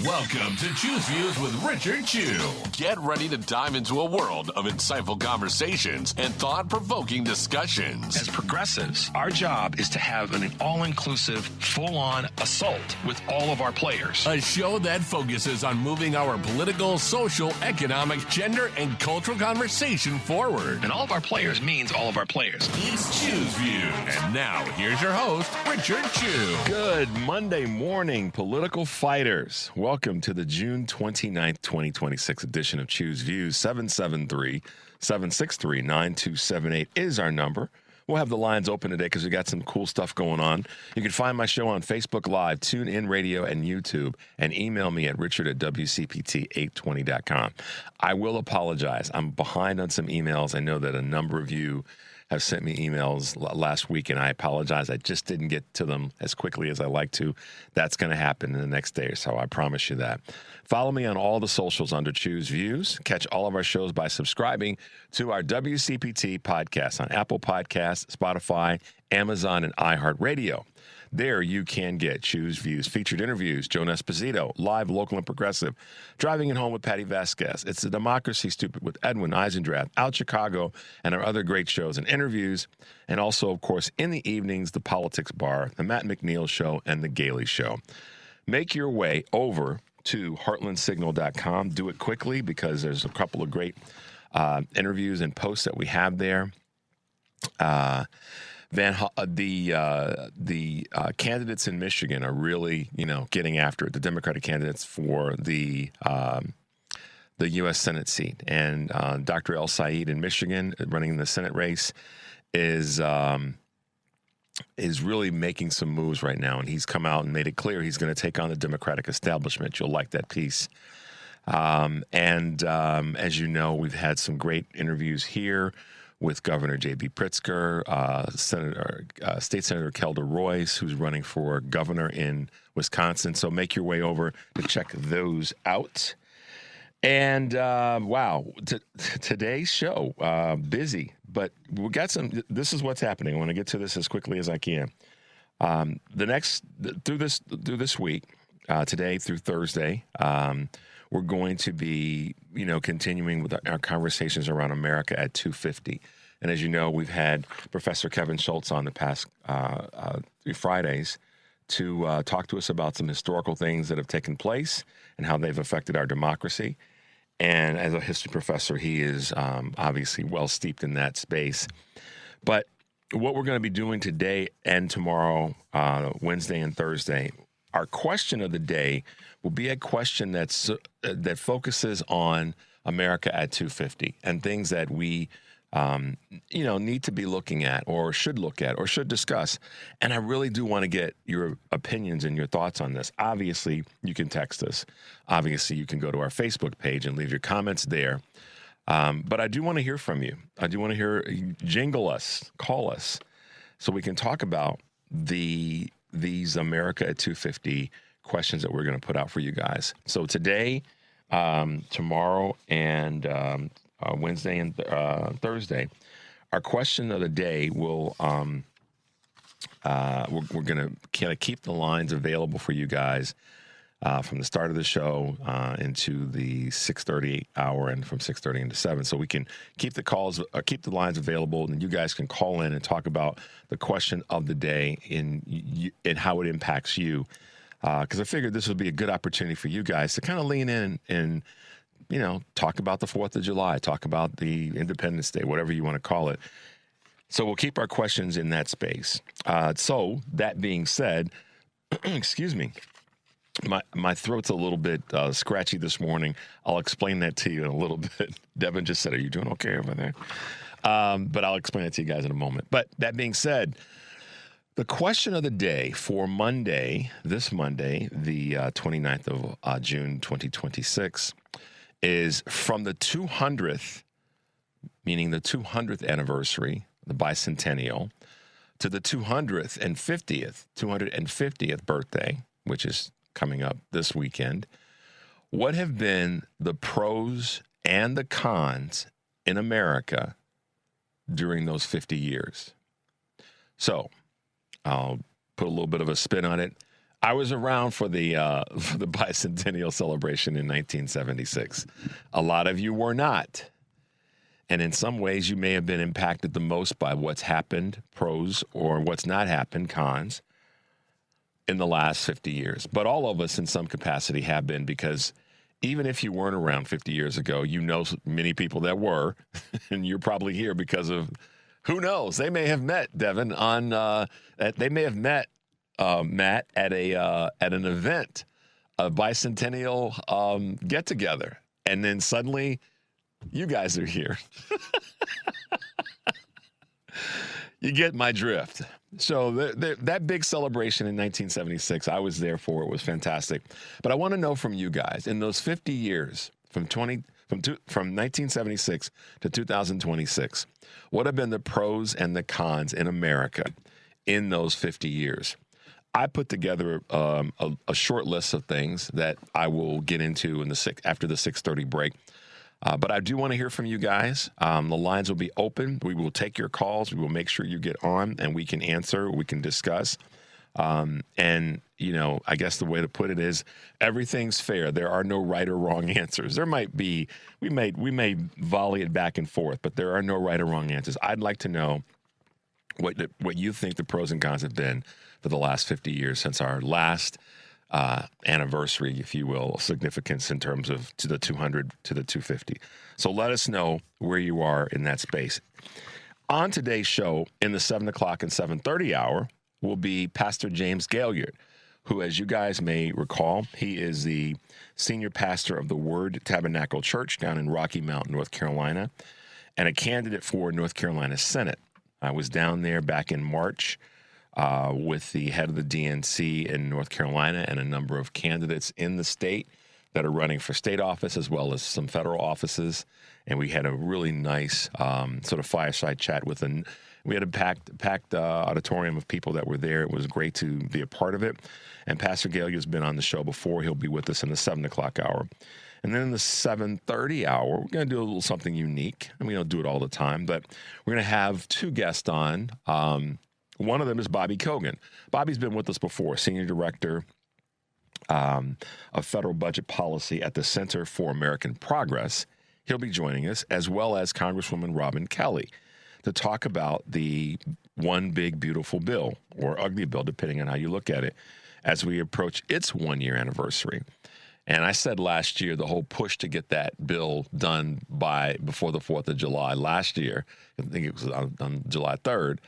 Welcome to Choose Views with Richard Chew. Get ready to dive into a world of insightful conversations and thought-provoking discussions. As progressives, our job is to have an all-inclusive, full-on assault with all of our players. A show that focuses on moving our political, social, economic, gender, and cultural conversation forward. And all of our players means all of our players. It's Choose Views. And now, here's your host, Richard Chew. Good Monday morning, political fighters. Welcome to the June 29th, 2026 edition of Choose Views. 773-763-9278 is our number. We'll have the lines open today because we got some cool stuff going on. You can find my show on Facebook Live, TuneIn Radio, and YouTube, and email me at richard@wcpt820.com. I will apologize. I'm behind on some emails. I know that a number of you have sent me emails last week, and I apologize. I just didn't get to them as quickly as I like to. That's going to happen in the next day or so. I promise you that. Follow me on all the socials under Choose Views. Catch all of our shows by subscribing to our WCPT podcast on Apple Podcasts, Spotify, Amazon, and iHeartRadio. There you can get Choose Views, featured interviews, Joan Esposito, live, local, and progressive, Driving It Home with Patty Vasquez, It's the Democracy Stupid with Edwin Eisendrath, Out Chicago, and our other great shows and interviews. And also, of course, in the evenings, the Politics Bar, the Matt McNeil Show, and the Gailey Show. Make your way over to heartlandsignal.com. Do it quickly because there's a couple of great interviews and posts that we have there. The candidates in Michigan are really, getting after it. The Democratic candidates for the U.S. Senate seat, and Dr. El Said in Michigan, running the Senate race, is really making some moves right now. And he's come out and made it clear he's going to take on the Democratic establishment. You'll like that piece. As you know, we've had some great interviews here with Governor J.B. Pritzker, State Senator Kelda Royce, who's running for governor in Wisconsin. So make your way over to check those out. And today's show, busy, but we got some. This is what's happening. I want to get to this as quickly as I can. Through this week, today through Thursday, we're going to be, continuing with our conversations around America at 250. And as you know, we've had Professor Kevin Schultz on the past 3 Fridays to talk to us about some historical things that have taken place and how they've affected our democracy. And as a history professor, he is obviously well steeped in that space. But what we're going to be doing today and tomorrow, Wednesday and Thursday, our question of the day will be a question that focuses on America at 250 and things that we, need to be looking at or should look at or should discuss. And I really do want to get your opinions and your thoughts on this. Obviously, you can text us. Obviously, you can go to our Facebook page and leave your comments there. But I do want to hear from you. I do want to hear, jingle us, call us, so we can talk about these America at 250 questions that we're going to put out for you guys. So today, tomorrow, and Wednesday and Thursday, our question of the day will we're going to kind of keep the lines available for you guys from the start of the show into the 6:30 hour and from 6:30 into 7, so we can keep the lines available, and you guys can call in and talk about the question of the day and how it impacts you. Because I figured this would be a good opportunity for you guys to kind of lean in and, talk about the 4th of July, talk about the Independence Day, whatever you want to call it. So we'll keep our questions in that space. So that being said, excuse me, my throat's a little bit scratchy this morning. I'll explain that to you in a little bit. Devin just said, "Are you doing okay over there?" But I'll explain it to you guys in a moment. But that being said, the question of the day for this Monday, the 29th of June, 2026, is from the 200th, meaning the 200th anniversary, the bicentennial, to the 250th birthday, which is coming up this weekend. What have been the pros and the cons in America during those 50 years? So I'll put a little bit of a spin on it. I was around for the bicentennial celebration in 1976. A lot of you were not. And in some ways, you may have been impacted the most by what's happened, pros, or what's not happened, cons, in the last 50 years. But all of us in some capacity have been, because even if you weren't around 50 years ago, you know many people that were, and you're probably here because of, who knows, they may have met Devin on, they may have met Matt at an event, a bicentennial get-together, and then suddenly you guys are here. You get my drift. So that big celebration in 1976, I was there for. It was fantastic. But I want to know from you guys, in those 50 years, from 1976 to 2026, what have been the pros and the cons in America in those 50 years? I put together a short list of things that I will get into after the 6:30 break. But I do want to hear from you guys. The lines will be open. We will take your calls. We will make sure you get on and we can answer. We can discuss. And, I guess the way to put it is everything's fair. There are no right or wrong answers. There might be, we may volley it back and forth, but there are no right or wrong answers. I'd like to know what you think the pros and cons have been for the last 50 years since our last anniversary, if you will, significance in terms of to the 200 to the 250. So let us know where you are in that space. On today's show, in the 7 o'clock and 7:30 hour, will be Pastor James Gaillard, who, as you guys may recall, he is the senior pastor of the Word Tabernacle Church down in Rocky Mount, North Carolina, and a candidate for North Carolina Senate. I was down there back in March with the head of the DNC in North Carolina and a number of candidates in the state that are running for state office as well as some federal offices. And we had a really nice sort of fireside chat we had a packed auditorium of people that were there. It was great to be a part of it. And Pastor Gaillard has been on the show before. He'll be with us in the 7 o'clock hour. And then in the 7:30 hour, we're going to do a little something unique. And we don't do it all the time, but we're going to have two guests on. One of them is Bobby Kogan. Bobby's been with us before, Senior Director of Federal Budget Policy at the Center for American Progress. He'll be joining us, as well as Congresswoman Robin Kelly, to talk about the One Big Beautiful Bill, or ugly bill, depending on how you look at it, as we approach its one-year anniversary. And I said last year, the whole push to get that bill done before the 4th of July last year, I think it was on July 3rd,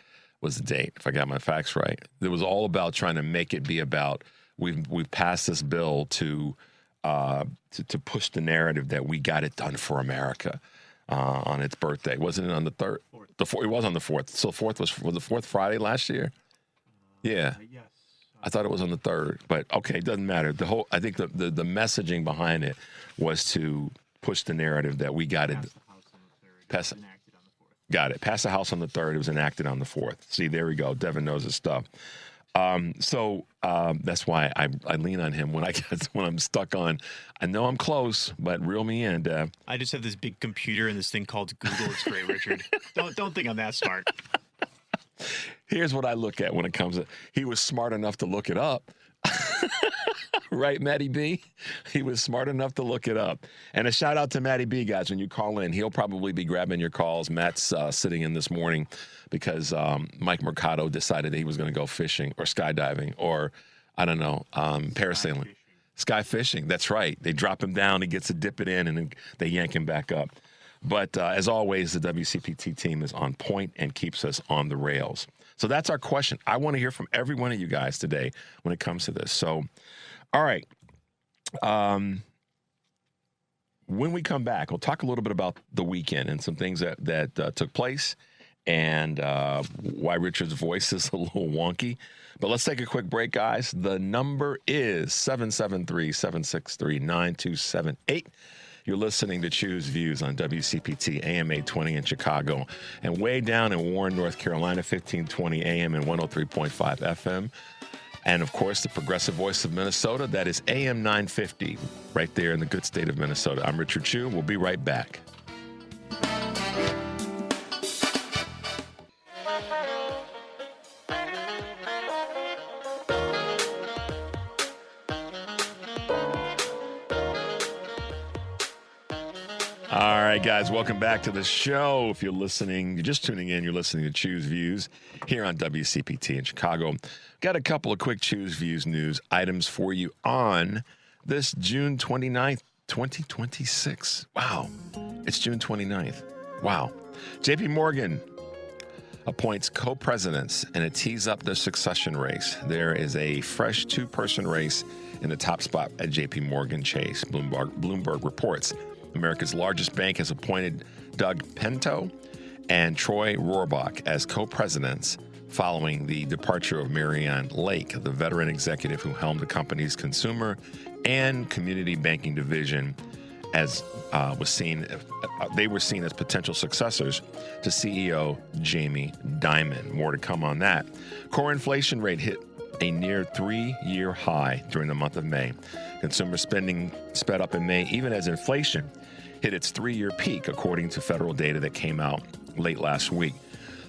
was the date, if I got my facts right. It was all about trying to make it be about, we've passed this bill to push the narrative that we got it done for America on its birthday. Wasn't it on the 3rd? It was on the 4th. So the 4th Friday last year? Yeah. Yes. I thought it was on the 3rd, but okay, it doesn't matter. I think the messaging behind it was to push the narrative that we got it. Pass the House on the 3rd. Enacted on the 4th. Got it. Pass the House on the 3rd. It was enacted on the 4th. See, there we go. Devin knows his stuff. So that's why I lean on him when I'm stuck on. I know I'm close, but reel me in, Dev. I just have this big computer and this thing called Google. It's great, Richard. Don't think I'm that smart. Here's what I look at when it comes to, he was smart enough to look it up. Right, Matty B? He was smart enough to look it up. And a shout out to Matty B, guys. When you call in, he'll probably be grabbing your calls. Matt's sitting in this morning because Mike Mercado decided he was going to go fishing or skydiving or, I don't know, parasailing. Sky fishing, that's right. They drop him down, he gets to dip it in, and then they yank him back up. But as always, the WCPT team is on point and keeps us on the rails. So that's our question. I want to hear from every one of you guys today when it comes to this. So, all right. When we come back, we'll talk a little bit about the weekend and some things that took place and why Richard's voice is a little wonky. But let's take a quick break, guys. The number is 773-763-9278. You're listening to Choose Views on WCPT AM 820 in Chicago and way down in Warren, North Carolina, 1520 AM and 103.5 FM. And, of course, the progressive voice of Minnesota, that is AM 950, right there in the good state of Minnesota. I'm Richard Chu. We'll be right back. All right, guys, welcome back to the show. If you're listening, you're just tuning in, you're listening to Choose Views here on WCPT in Chicago. Got a couple of quick Choose Views news items for you on this June 29th, 2026. Wow, it's June 29th. Wow. JP Morgan appoints co-presidents and it tees up the succession race. There is a fresh two-person race in the top spot at JP Morgan Chase. Bloomberg reports America's largest bank has appointed Doug Pinto and Troy Rohrbach as co-presidents following the departure of Marianne Lake, the veteran executive who helmed the company's consumer and community banking division, as they were seen as potential successors to CEO Jamie Dimon. More to come on that. Core inflation rate hit a near 3-year high during the month of May. Consumer spending sped up in May, even as inflation hit its 3-year peak, according to federal data that came out late last week.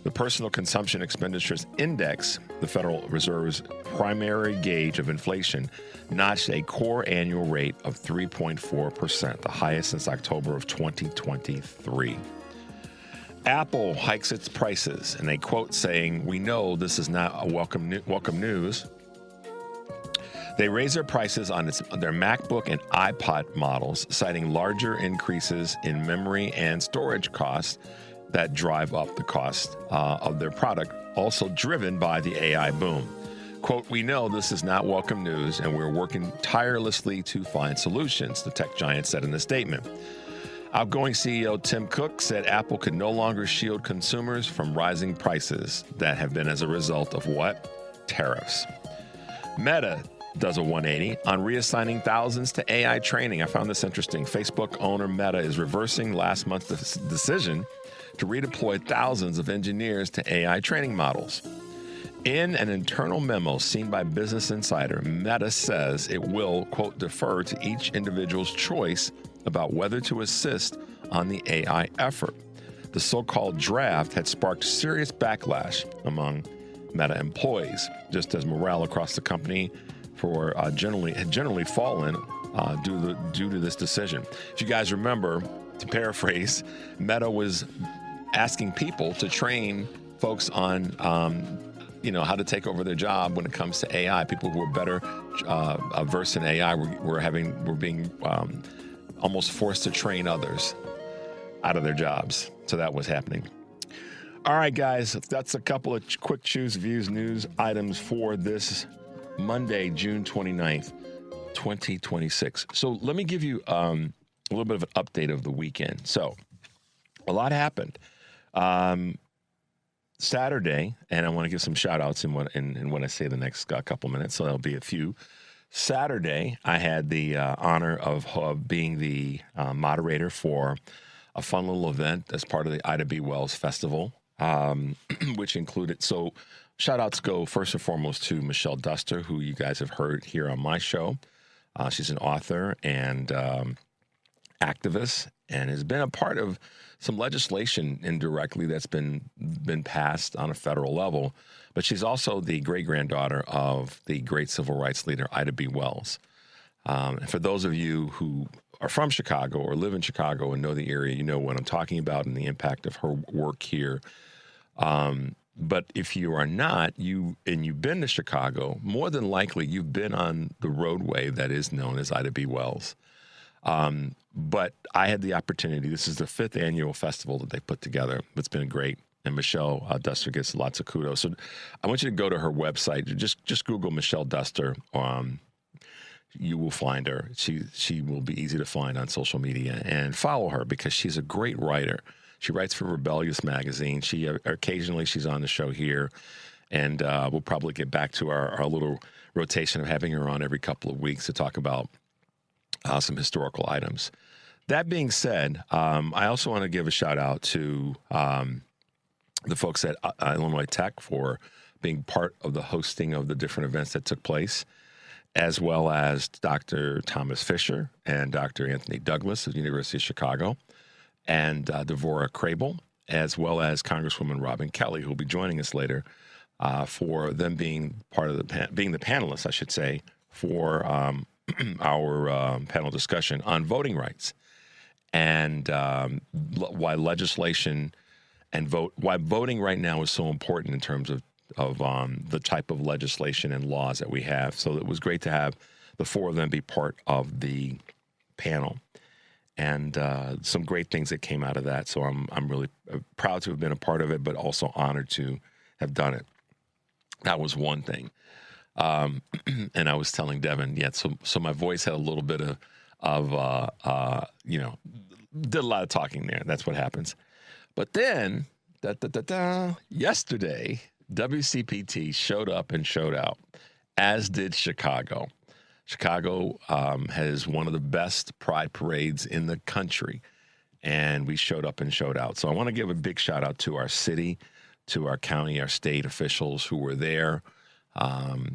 The Personal Consumption Expenditures Index, the Federal Reserve's primary gauge of inflation, notched a core annual rate of 3.4%, the highest since October of 2023. Apple hikes its prices, and a quote saying, "We know this is not a welcome news." They raise their prices on their MacBook and iPod models, citing larger increases in memory and storage costs that drive up the cost of their product, also driven by the AI boom. Quote, "We know this is not welcome news, and we're working tirelessly to find solutions," the tech giant said in a statement. Outgoing CEO Tim Cook said Apple could no longer shield consumers from rising prices that have been as a result of what? Tariffs. Meta does a 180 on reassigning thousands to AI training. I found this interesting. Facebook owner Meta is reversing last month's decision to redeploy thousands of engineers to AI training models. In an internal memo seen by Business Insider, Meta says it will, quote, "defer to each individual's choice about whether to assist on the AI effort." The so-called draft had sparked serious backlash among Meta employees, just as morale across the company had generally fallen due to this decision. If you guys remember, to paraphrase, Meta was asking people to train folks on how to take over their job when it comes to AI. People who are better versed in AI were being almost forced to train others out of their jobs. So that was happening. All right, guys, that's a couple of quick Choose Views news items for this Monday, June 29th, 2026. So let me give you a little bit of an update of the weekend. So a lot happened. Saturday, and I want to give some shout outs in when I say the next couple minutes, so there'll be a few. Saturday, I had the honor of being the moderator for a fun little event as part of the Ida B. Wells Festival, which included, so shout outs go first and foremost to Michelle Duster, who you guys have heard here on my show. She's an author and activist and has been a part of some legislation indirectly that's been passed on a federal level. But she's also the great-granddaughter of the great civil rights leader, Ida B. Wells. And for those of you who are from Chicago or live in Chicago and know the area, you know what I'm talking about and the impact of her work here. But if you are not, you've been to Chicago, more than likely you've been on the roadway that is known as Ida B. Wells. But I had the opportunity, this is the 5th annual festival that they put together. It's been great. And Michelle Duster gets lots of kudos. So I want you to go to her website. Just Google Michelle Duster. You will find her. She will be easy to find on social media. And follow her because she's a great writer. She writes for Rebellious Magazine. Occasionally she's on the show here. And we'll probably get back to our little rotation of having her on every couple of weeks to talk about some historical items. That being said, I also want to give a shout out to the folks at Illinois Tech for being part of the hosting of the different events that took place, as well as Dr. Thomas Fisher and Dr. Anthony Douglas of the University of Chicago, and Devorah Crable, as well as Congresswoman Robin Kelly, who will be joining us later, for them being part of being the panelists, I should say, for our panel discussion on voting rights. and why legislation and why voting right now is so important in terms of the type of legislation and laws that we have. So it was great to have the four of them be part of the panel, and some great things that came out of that. So I'm really proud to have been a part of it, but also honored to have done it. That was one thing. And I was telling Devin, so my voice had a little bit of did a lot of talking there. That's what happens. But then, yesterday, WCPT showed up and showed out, as did Chicago. Chicago has one of the best pride parades in the country, and we showed up and showed out. So I want to give a big shout out to our city, to our county, our state officials who were there.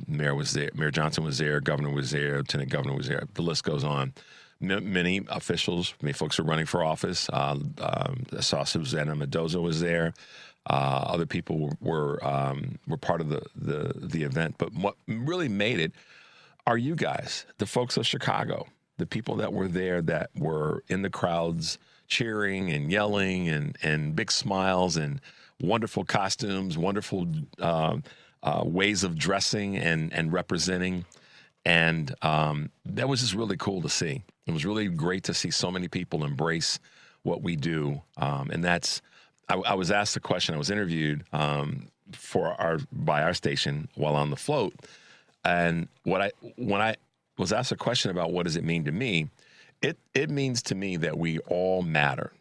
Mayor was there, Mayor Johnson was there, Governor was there, Lieutenant Governor was there. The list goes on. Many officials, many folks are running for office. I saw Susana Mendoza was there. Other people were part of the event. But what really made it are you guys, the folks of Chicago, the people that were there, that were in the crowds cheering and yelling and big smiles and wonderful costumes, wonderful ways of dressing and representing. And that was just really cool to see. It was really great to see so many people embrace what we do. And that's, I was asked a question, I was interviewed by our station while on the float. And when I was asked a question about what does it mean to me, it means to me that we all matter.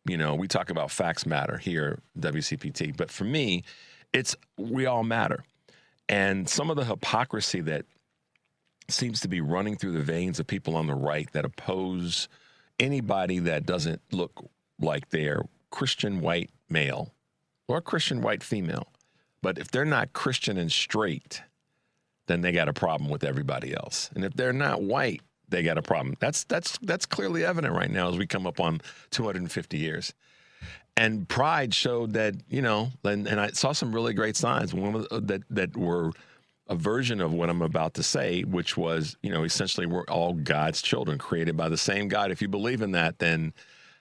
You know, we talk about facts matter here, WCPT, but for me, it's we all matter. And some of the hypocrisy that seems to be running through the veins of people on the right that oppose anybody that doesn't look like they're Christian white male or Christian white female. But if they're not Christian and straight, then they got a problem with everybody else. And if they're not white, they got a problem. That's clearly evident right now as we come up on 250 years. And Pride showed that, you know, and I saw some really great signs that were a version of what I'm about to say, which was, you know, essentially we're all God's children created by the same God. If you believe in that, then,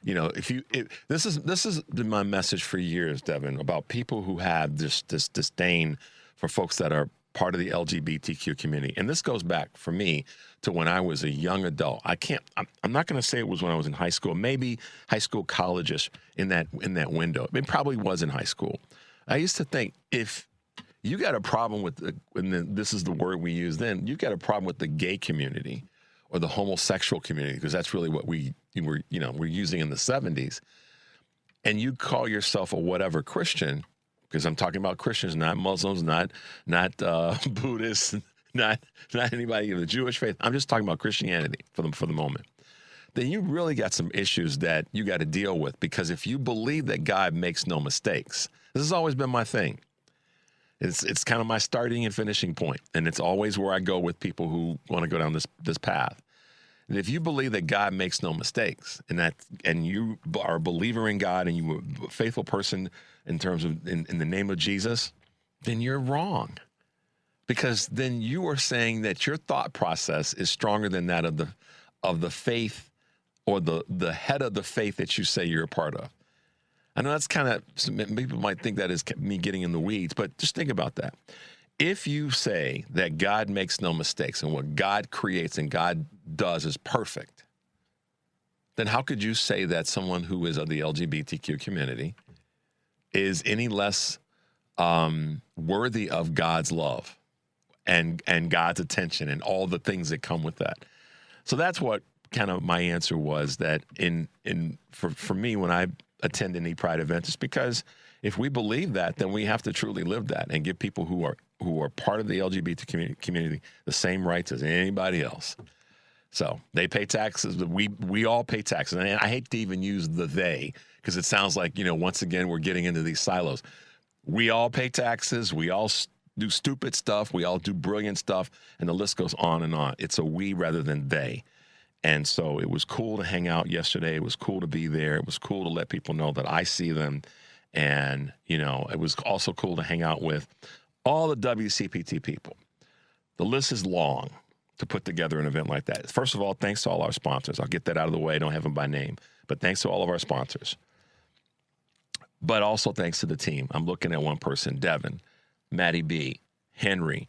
you know, this is my message for years, Devin, about people who have this disdain for folks that are part of the LGBTQ community. And this goes back for me to when I was a young adult. I'm not going to say it was when I was in high school, maybe high school, college-ish in that window. It probably was in high school. I used to think if you got a problem with this is the word we use then, you got a problem with the gay community or the homosexual community, because that's really what we're using in the 70s. And you call yourself a whatever Christian, because I'm talking about Christians, not Muslims, not Buddhists, not anybody of the Jewish faith. I'm just talking about Christianity for the moment. Then you really got some issues that you got to deal with, because if you believe that God makes no mistakes, this has always been my thing. It's kind of my starting and finishing point, and it's always where I go with people who want to go down this path. And if you believe that God makes no mistakes, and you are a believer in God, and you're a faithful person in terms of in the name of Jesus, then you're wrong, because then you are saying that your thought process is stronger than that of the faith or the head of the faith that you say you're a part of. I know that's kind of, people might think that is me getting in the weeds, but just think about that. If you say that God makes no mistakes and what God creates and God does is perfect, then how could you say that someone who is of the LGBTQ community is any less worthy of God's love and God's attention and all the things that come with that? So that's what kind of my answer was, that for me, when I attend any Pride event, it's because if we believe that, then we have to truly live that and give people who are part of the LGBT community the same rights as anybody else. So they pay taxes. We all pay taxes. And I hate to even use the they, because it sounds like, you know, once again, we're getting into these silos. We all pay taxes. We all do stupid stuff. We all do brilliant stuff. And the list goes on and on. It's a we rather than they. And so it was cool to hang out yesterday. It was cool to be there. It was cool to let people know that I see them. And, you know, it was also cool to hang out with all the WCPT people. The list is long. to put together an event like that. First of all, thanks to all our sponsors. I'll get that out of the way. I don't have them by name. But thanks to all of our sponsors. But also thanks to the team. I'm looking at one person, Devin, Maddie B, Henry,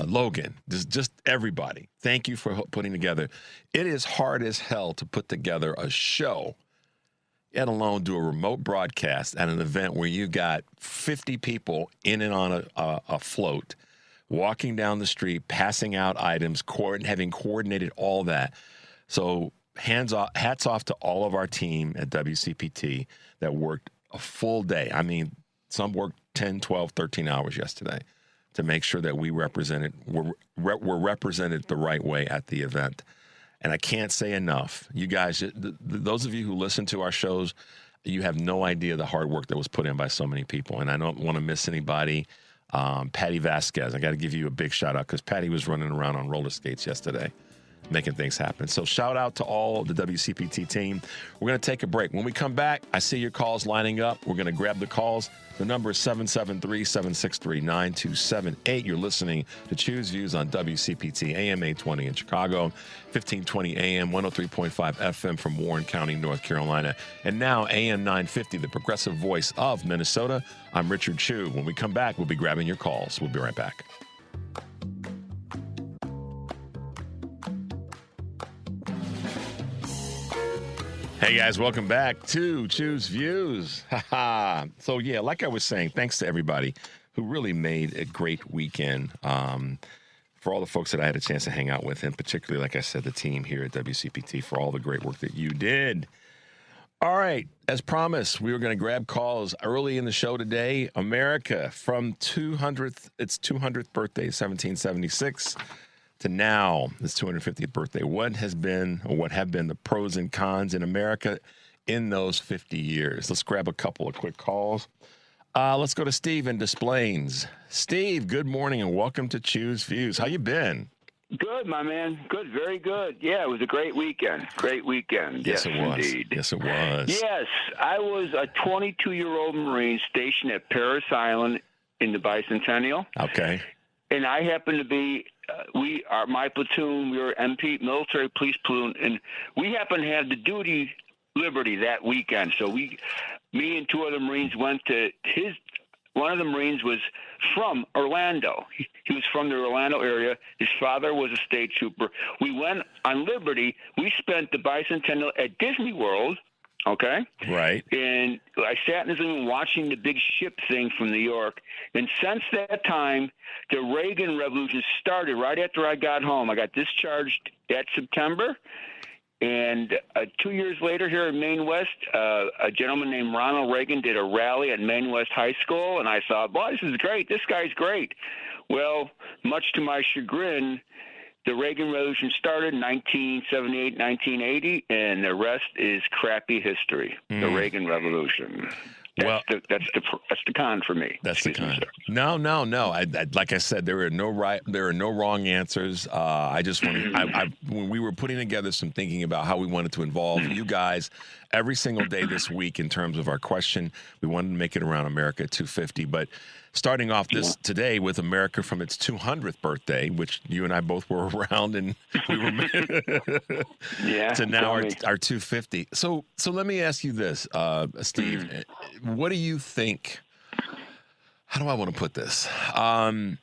Logan, just everybody. Thank you for putting together. It is hard as hell to put together a show, let alone do a remote broadcast at an event where you got 50 people in and on a float, walking down the street, passing out items, having coordinated all that. So hats off to all of our team at WCPT that worked a full day. I mean, some worked 10, 12, 13 hours yesterday to make sure that we're represented the right way at the event. And I can't say enough. You guys, those of you who listen to our shows, you have no idea the hard work that was put in by so many people. And I don't want to miss anybody. Patty Vasquez, I got to give you a big shout out because Patty was running around on roller skates yesterday, making things happen. So shout out to all the WCPT team. We're going to take a break. When we come back, I see your calls lining up. We're going to grab the calls. The number is 773-763-9278. You're listening to Choose Views on WCPT AM 820 in Chicago, 1520 AM, 103.5 FM from Warren County, North Carolina. And now AM 950, the progressive voice of Minnesota. I'm Richard Chu. When we come back, we'll be grabbing your calls. We'll be right back. Hey guys, welcome back to Choose Views. So yeah, like I was saying, thanks to everybody who really made a great weekend. For all the folks that I had a chance to hang out with, and particularly, like I said, the team here at WCPT for all the great work that you did. All right, as promised, we were going to grab calls early in the show today. America from its 200th birthday, 1776. To now, this 250th birthday. What have been the pros and cons in America in those 50 years? Let's grab a couple of quick calls. Let's go to Steve in Des Plaines. Steve, good morning and welcome to Choose Views. How you been? Good, my man. Good, very good. Yeah, it was a great weekend. Great weekend. Yes, it was. Indeed. Yes, it was. Yes, I was a 22-year-old Marine stationed at Parris Island in the Bicentennial. Okay. And I happened to be, my platoon, we were MP, military police platoon, and we happened to have the duty liberty that weekend. So me and two other Marines went to one of the Marines was from Orlando. He was from the Orlando area. His father was a state trooper. We went on liberty. We spent the Bicentennial at Disney World. Okay. Right. And I sat in the room watching the big ship thing from New York. And since that time, the Reagan Revolution started right after I got home. I got discharged that September. And 2 years later here in Maine West, a gentleman named Ronald Reagan did a rally at Maine West High School. And I thought, boy, this is great. This guy's great. Well, much to my chagrin, the Reagan Revolution started in 1978, 1980, and the rest is crappy history. The Reagan Revolution. That's the con for me. That's the con. No. I, like I said, there are no wrong answers. I just wanted, when we were putting together some thinking about how we wanted to involve you guys every single day this week in terms of our question, we wanted to make it around America 250. But starting off today with America from its 200th birthday, which you and I both were around, and we were to now our 250. So let me ask you this, Steve. What do you think? How do I want to put this? In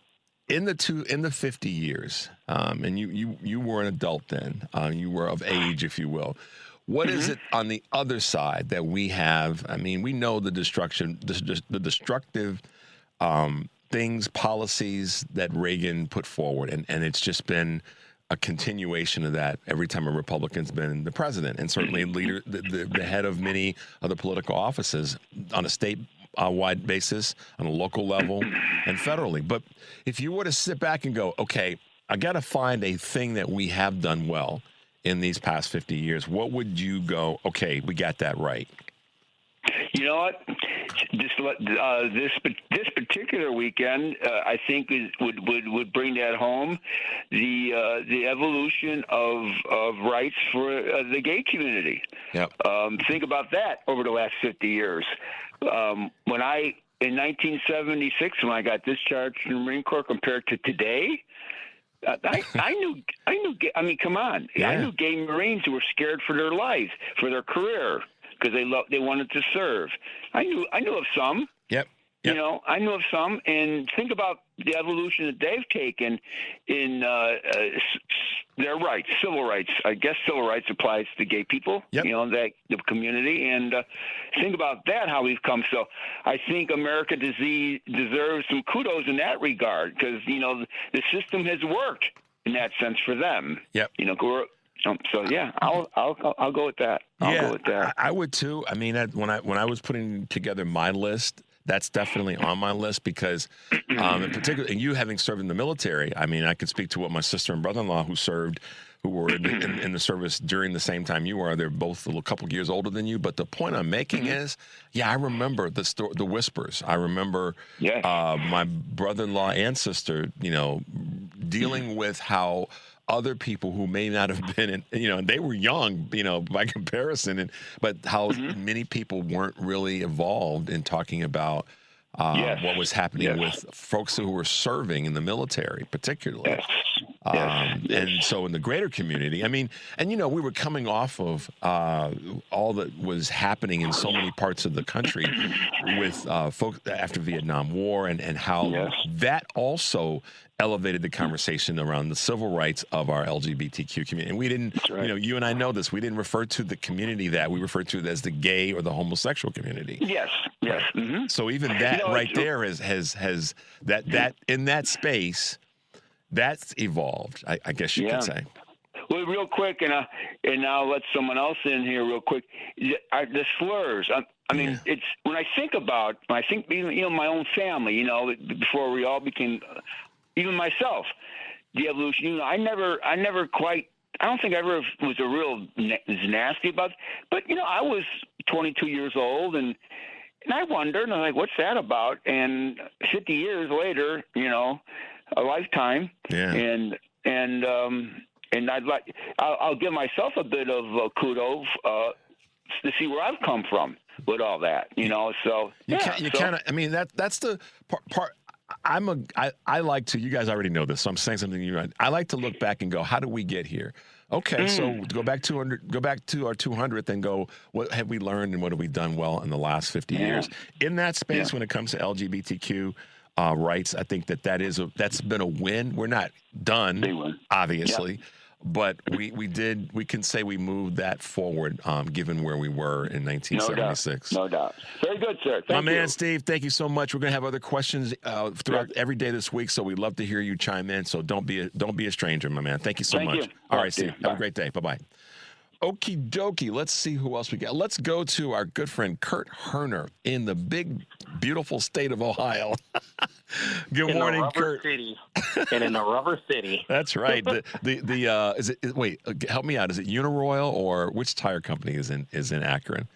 the 50 years, and you were an adult then. You were of age, if you will. What is it on the other side that we have? I mean, we know the destructive policies that Reagan put forward, and it's just been a continuation of that every time a Republican's been the president, and certainly the head of many other political offices on a state-wide basis, on a local level, and federally. But if you were to sit back and go, okay, I got to find a thing that we have done well in these past 50 years, what would you go, okay, we got that right? You know what? This particular weekend, I think would bring that home. The evolution of rights for the gay community. Yep. Think about that over the last 50 years. When I in 1976 when I got discharged from the Marine Corps compared to today, I knew. I mean, come on. Yeah. I knew gay Marines who were scared for their lives, for their career, because they wanted to serve. I knew of some. Yep. You know, I knew of some, and think about the evolution that they've taken in their rights, civil rights. I guess civil rights applies to gay people, Yep. you know, that the community. And think about that, how we've come. So I think America deserves some kudos in that regard because, you know, the system has worked in that sense for them. Yep. You know, so yeah, I'll go with that. I'll go with that. I would too. I mean, when I was putting together my list, that's definitely on my list because, in particular, and you having served in the military, I mean, I could speak to what my sister and brother-in-law who were in the service during the same time you were. They're both a couple years older than you. But the point I'm making is, yeah, I remember the whispers. I remember my brother-in-law and sister, you know, dealing with how other people who may not have been, and they were young, by comparison, but how many people weren't really involved in talking about what was happening with folks who were serving in the military, particularly. And so in the greater community, I mean, and we were coming off of all that was happening in so many parts of the country with folks after Vietnam War and how that also elevated the conversation around the civil rights of our LGBTQ community. And we didn't, you and I know this, we didn't refer to the community that we referred to as the gay or the homosexual community. Yes. Mm-hmm. So even that there has that in that space, that's evolved, I guess you could say. Well, real quick, and I'll let someone else in here real quick. The slurs. I mean, it's when I think even my own family. Before we all became, even myself, the evolution. I never quite. I don't think I ever was a real nasty about it. But I was 22 years old, and I wondered, and I'm like, what's that about? And 50 years later, a lifetime, and I'll give myself a bit of kudos to see where I've come from with all that, So kind of. I mean, that's the part. I like to. You guys already know this, so I'm saying something. I like to look back and go, how did we get here? Okay, so go back to our 200th and go, what have we learned and what have we done well in the last 50 years? In that space, when it comes to LGBTQ rights, I think that's been a win. We're not done, obviously, but we can say we moved that forward, given where we were in 1976. No doubt. Very good, sir. Thank you. My man, Steve, thank you so much. We're going to have other questions throughout every day this week, so we'd love to hear you chime in. So don't be a stranger, my man. Thank you so much. All right, Steve. Have a great day. Bye-bye. Okie dokie. Let's see who else we got. Let's go to our good friend Kurt Herner in the big, beautiful state of Ohio. Good morning, Kurt. City. And in the Rubber City. That's right. Wait, help me out. Is it Uniroyal or which tire company is in Akron?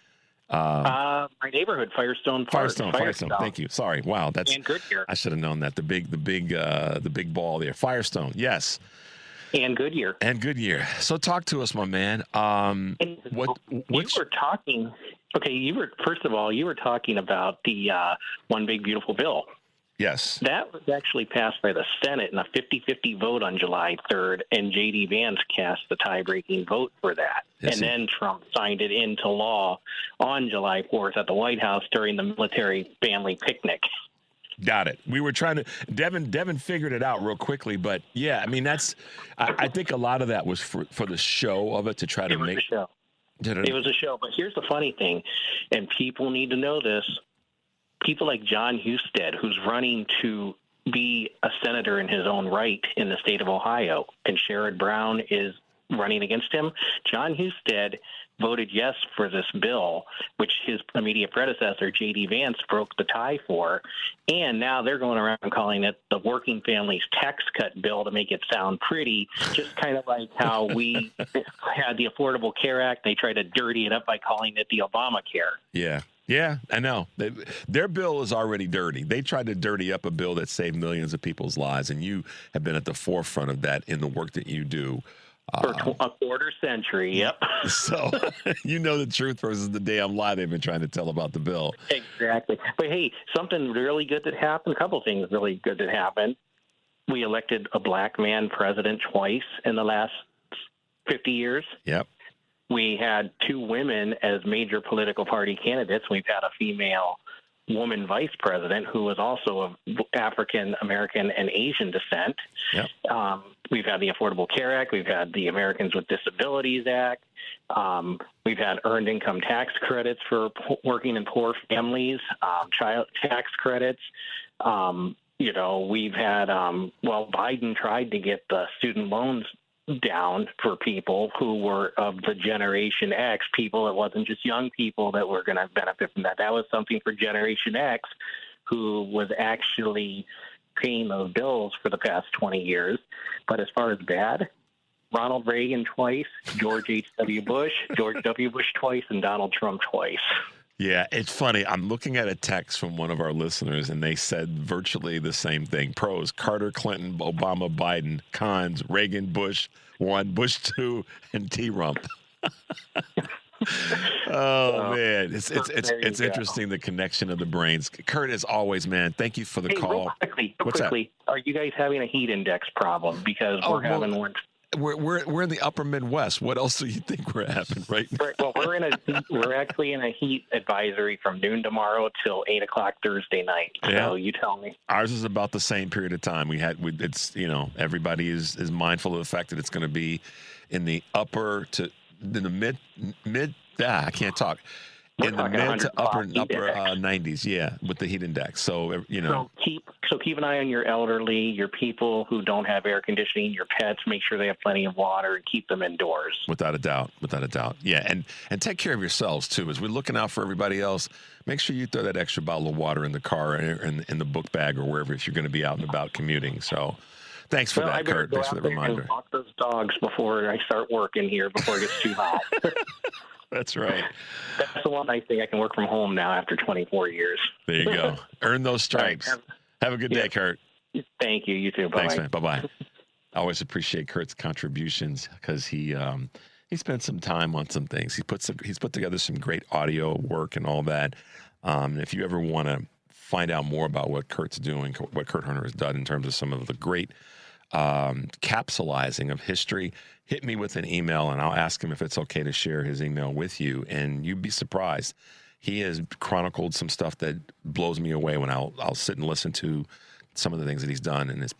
My neighborhood, Firestone Park. Firestone. Thank you. Sorry. Wow, and Goodyear. I should have known that. The big ball there. Firestone. Yes. And Goodyear. So talk to us, my man. You were talking. Okay, first of all, you were talking about the One Big Beautiful Bill. Yes. That was actually passed by the Senate in a 50-50 vote on July 3rd, and J.D. Vance cast the tie-breaking vote for that. And then Trump signed it into law on July 4th at the White House during the military family picnic. Got it. We were trying to Devin figured it out real quickly, but yeah, I mean I think a lot of that was for the show of it to try to make it was a show. It was a show, but here's the funny thing, and people need to know this. People like John Husted, who's running to be a senator in his own right in the state of Ohio, and Sherrod Brown is running against him. John Husted voted yes for this bill, which his immediate predecessor, J.D. Vance, broke the tie for. And now they're going around calling it the Working Families Tax Cut Bill to make it sound pretty, just kind of like how we had the Affordable Care Act. They tried to dirty it up by calling it the Obamacare. Yeah, I know. Their bill is already dirty. They tried to dirty up a bill that saved millions of people's lives, and you have been at the forefront of that in the work that you do. For a quarter century, yep. So you know the truth versus the damn lie they've been trying to tell about the bill. Exactly. But hey, something really good that happened, a couple things really good that happened. We elected a black man president twice in the last 50 years. Yep. We had 2 women as major political party candidates. We've had a female woman vice president who was also of African American and Asian descent. Yep. We've had the Affordable Care Act. We've had the Americans with Disabilities Act. We've had earned income tax credits for working in poor families, child tax credits. We've had, Biden tried to get the student loans down for people who were of the Generation X people. It wasn't just young people that were going to benefit from that. That was something for Generation X, who was actually paying those bills for the past 20 years. But as far as bad, Ronald Reagan twice, George H.W. Bush, George W. Bush twice, and Donald Trump twice. Yeah, it's funny. I'm looking at a text from one of our listeners, and they said virtually the same thing. Pros: Carter, Clinton, Obama, Biden. Cons: Reagan, Bush 1, Bush 2, and T-Rump. Man, it's interesting, the connection of the brains. Kurt, as always, man, thank you for the call. Real quickly, are you guys having a heat index problem? Because we're having one. We're in the upper Midwest. What else do you think we're having right now? Well, we're actually in a heat advisory from noon tomorrow till 8:00 Thursday night. So you tell me. Ours is about the same period of time. Everybody is mindful of the fact that it's going to be in the mid. I can't talk. In the mid to upper 90s, with the heat index. So So keep an eye on your elderly, your people who don't have air conditioning, your pets. Make sure they have plenty of water and keep them indoors. Without a doubt. Yeah, and take care of yourselves too. As we're looking out for everybody else, make sure you throw that extra bottle of water in the car and in the book bag or wherever if you're going to be out and about commuting. So. Thanks for that, Kurt. Thanks for the reminder. And walk those dogs before I start working here, before it gets too hot. That's right. That's the one nice thing. I can work from home now after 24 years. There you go. Earn those stripes. Right. Have a good day, Kurt. Thank you. You too. Bye. Thanks, man. Bye-bye. I always appreciate Kurt's contributions because he spent some time on some things. He's put together some great audio work and all that. If you ever want to find out more about what Kurt's doing, what Kurt Hunter has done in terms of some of the great capsulizing of history, hit me with an email and I'll ask him if it's okay to share his email with you. And you'd be surprised. He has chronicled some stuff that blows me away when I'll sit and listen to some of the things that he's done in his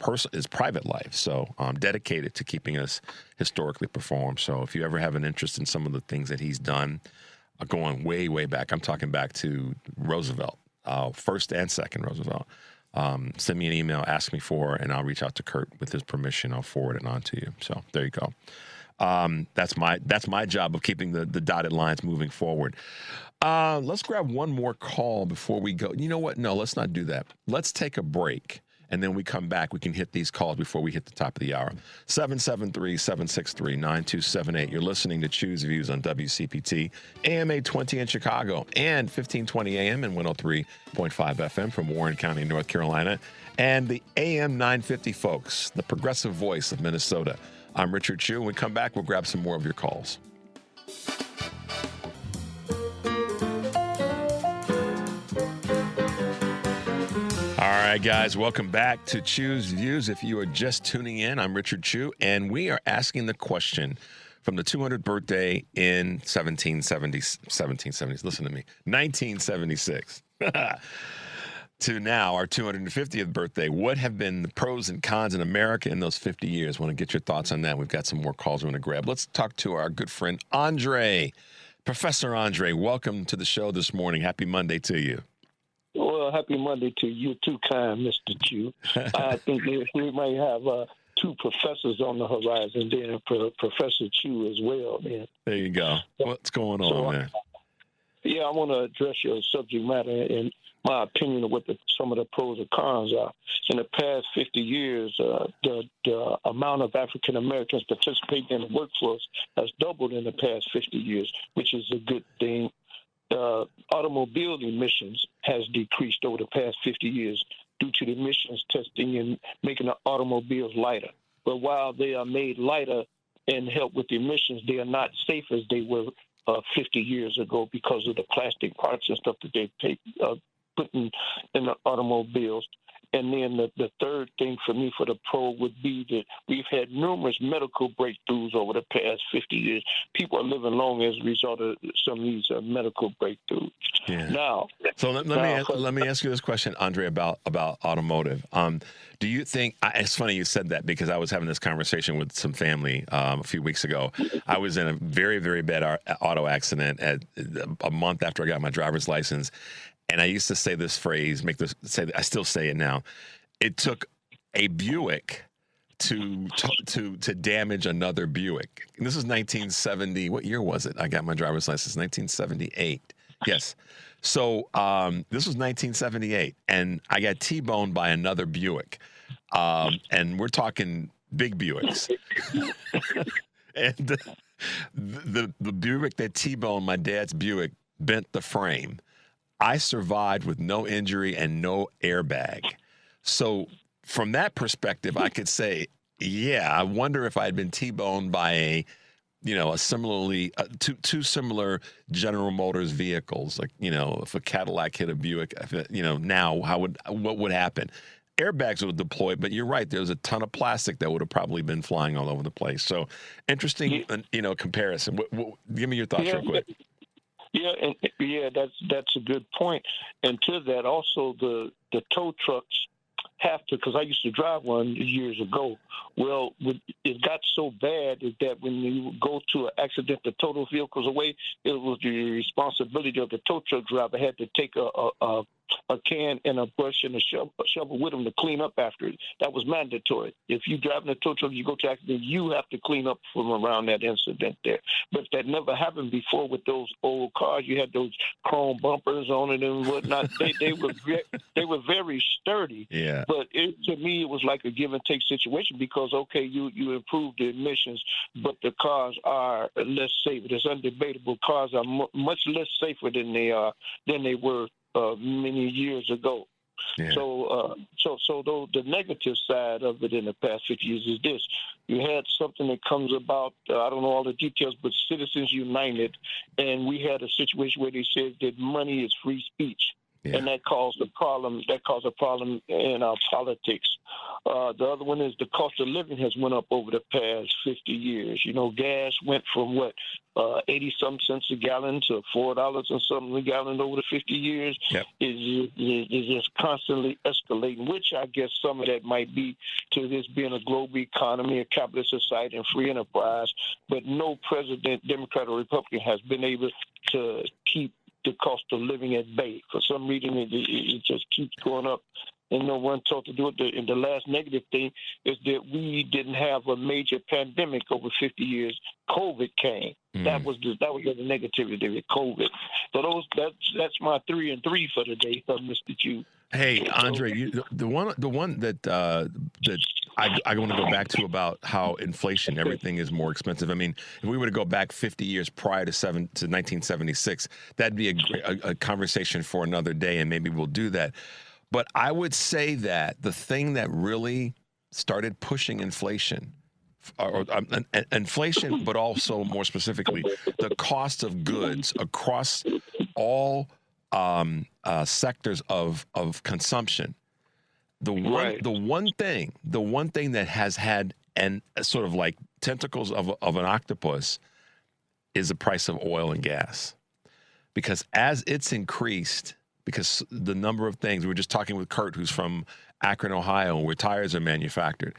private life. So I'm dedicated to keeping us historically informed. So if you ever have an interest in some of the things that he's done, going way, way back, I'm talking back to Roosevelt, first and second Roosevelt. Send me an email, ask me for, and I'll reach out to Kurt with his permission. I'll forward it on to you. So there you go. That's my job of keeping the dotted lines moving forward. Let's grab one more call before we go. You know what? No, let's not do that. Let's take a break. And then we come back, we can hit these calls before we hit the top of the hour. 773-763-9278. You're listening to Choose Views on WCPT, AM 820 in Chicago, and 1520 AM and 103.5 FM from Warren County, North Carolina, and the AM 950 folks, the progressive voice of Minnesota. I'm Richard Chu. When we come back, we'll grab some more of your calls. All right, guys, welcome back to Choose Views. If you are just tuning in, I'm Richard Chu, and we are asking the question from the 200th birthday in 1976 to now, our 250th birthday. What have been the pros and cons in America in those 50 years? Want to get your thoughts on that. We've got some more calls we're going to grab. Let's talk to our good friend, Andre. Professor Andre, welcome to the show this morning. Happy Monday to you. Well, happy Monday to you too, kind Mr. Chu. I think we might have two professors on the horizon, then Professor Chu as well, man. There you go. What's going on, man? Yeah, I want to address your subject matter and my opinion of what some of the pros and cons are. In the past 50 years, the amount of African Americans participating in the workforce has doubled in the past 50 years, which is a good thing. Automobile emissions has decreased over the past 50 years due to the emissions testing and making the automobiles lighter. But while they are made lighter and help with emissions. They are not safe as they were 50 years ago because of the plastic parts and stuff that they put in the automobiles. And then the third thing for me for the pro would be that we've had numerous medical breakthroughs over the past 50 years. People are living long as a result of some of these medical breakthroughs. Yeah. Now, so let me ask you this question, Andre, about automotive. Do you think it's funny you said that because I was having this conversation with some family a few weeks ago. I was in a very, very bad auto accident a month after I got my driver's license. And I used to say this phrase, I still say it now. It took a Buick to damage another Buick. And this is 1970. What year was it? I got my driver's license, 1978. Yes. So this was 1978, and I got T-boned by another Buick. And we're talking big Buicks. And the Buick that T-boned my dad's Buick bent the frame. I survived with no injury and no airbag. So from that perspective, I could say, yeah, I wonder if I had been T-boned by a similarly two similar General Motors vehicles, like, if a Cadillac hit a Buick, now what would happen? Airbags would deploy, but you're right. There's a ton of plastic that would have probably been flying all over the place. So interesting, comparison. Give me your thoughts real quick. Yeah, that's a good point. And to that, also the tow trucks have to, because I used to drive one years ago. Well, it got so bad that when you go to an accident to tow those vehicles away, it was the responsibility of the tow truck driver had to take a can and a brush and a shovel with them to clean up after it. That was mandatory. If you drive in a tow truck, you go to accident, you have to clean up from around that incident there. But that never happened before with those old cars. You had those chrome bumpers on it and whatnot. they were very sturdy. Yeah. But to me, it was like a give and take situation because, okay, you improve the emissions, but the cars are less safe. It's undebatable. Cars are much less safer than they were many years ago. Yeah. So the negative side of it in the past 50 years is this. You had something that comes about, I don't know all the details, but Citizens United, and we had a situation where they said that money is free speech. Yeah. And that caused a problem. That caused a problem in our politics. The other one is the cost of living has went up over the past 50 years. Gas went from 80-some cents a gallon to $4 and something a gallon over the 50 years. Yep. Is just constantly escalating, which I guess some of that might be to this being a global economy, a capitalist society, and free enterprise. But no president, Democrat or Republican, has been able to keep the cost of living at bay. For some reason, it just keeps going up, and no one thought to do it. And the last negative thing is that we didn't have a major pandemic over 50 years. COVID came. That was the negativity with COVID. So that's my 3 and 3 for today, Mr. Q. Hey, Andre, the one that I want to go back to about how inflation, everything is more expensive. I mean, if we were to go back 50 years prior to 1976, that'd be a conversation for another day, and maybe we'll do that. But I would say that the thing that really started pushing inflation, but also more specifically, the cost of goods across all sectors of consumption. The one thing that has had an sort of like tentacles of an octopus is the price of oil and gas, because as it's increased, because the number of things, we were just talking with Kurt, who's from Akron, Ohio, where tires are manufactured.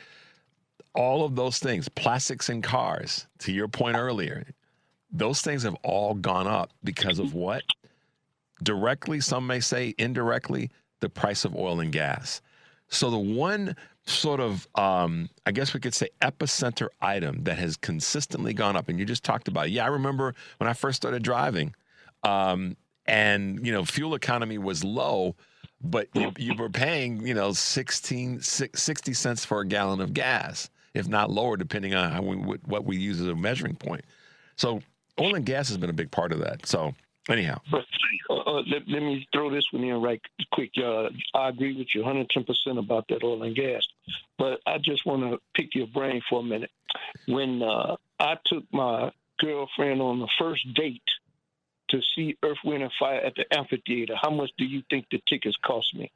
All of those things, plastics in cars, to your point earlier, those things have all gone up because of what? Directly, some may say indirectly, the price of oil and gas. So the one sort of, I guess we could say, epicenter item that has consistently gone up, and you just talked about it. Yeah, I remember when I first started driving, and, fuel economy was low, but you were paying, 60 cents for a gallon of gas, if not lower, depending on what we use as a measuring point. So oil and gas has been a big part of that. So anyhow. Let me throw this one in right quick. I agree with you 110% about that oil and gas, but I just want to pick your brain for a minute. When I took my girlfriend on the first date to see Earth, Wind, and Fire at the amphitheater. How much do you think the tickets cost me?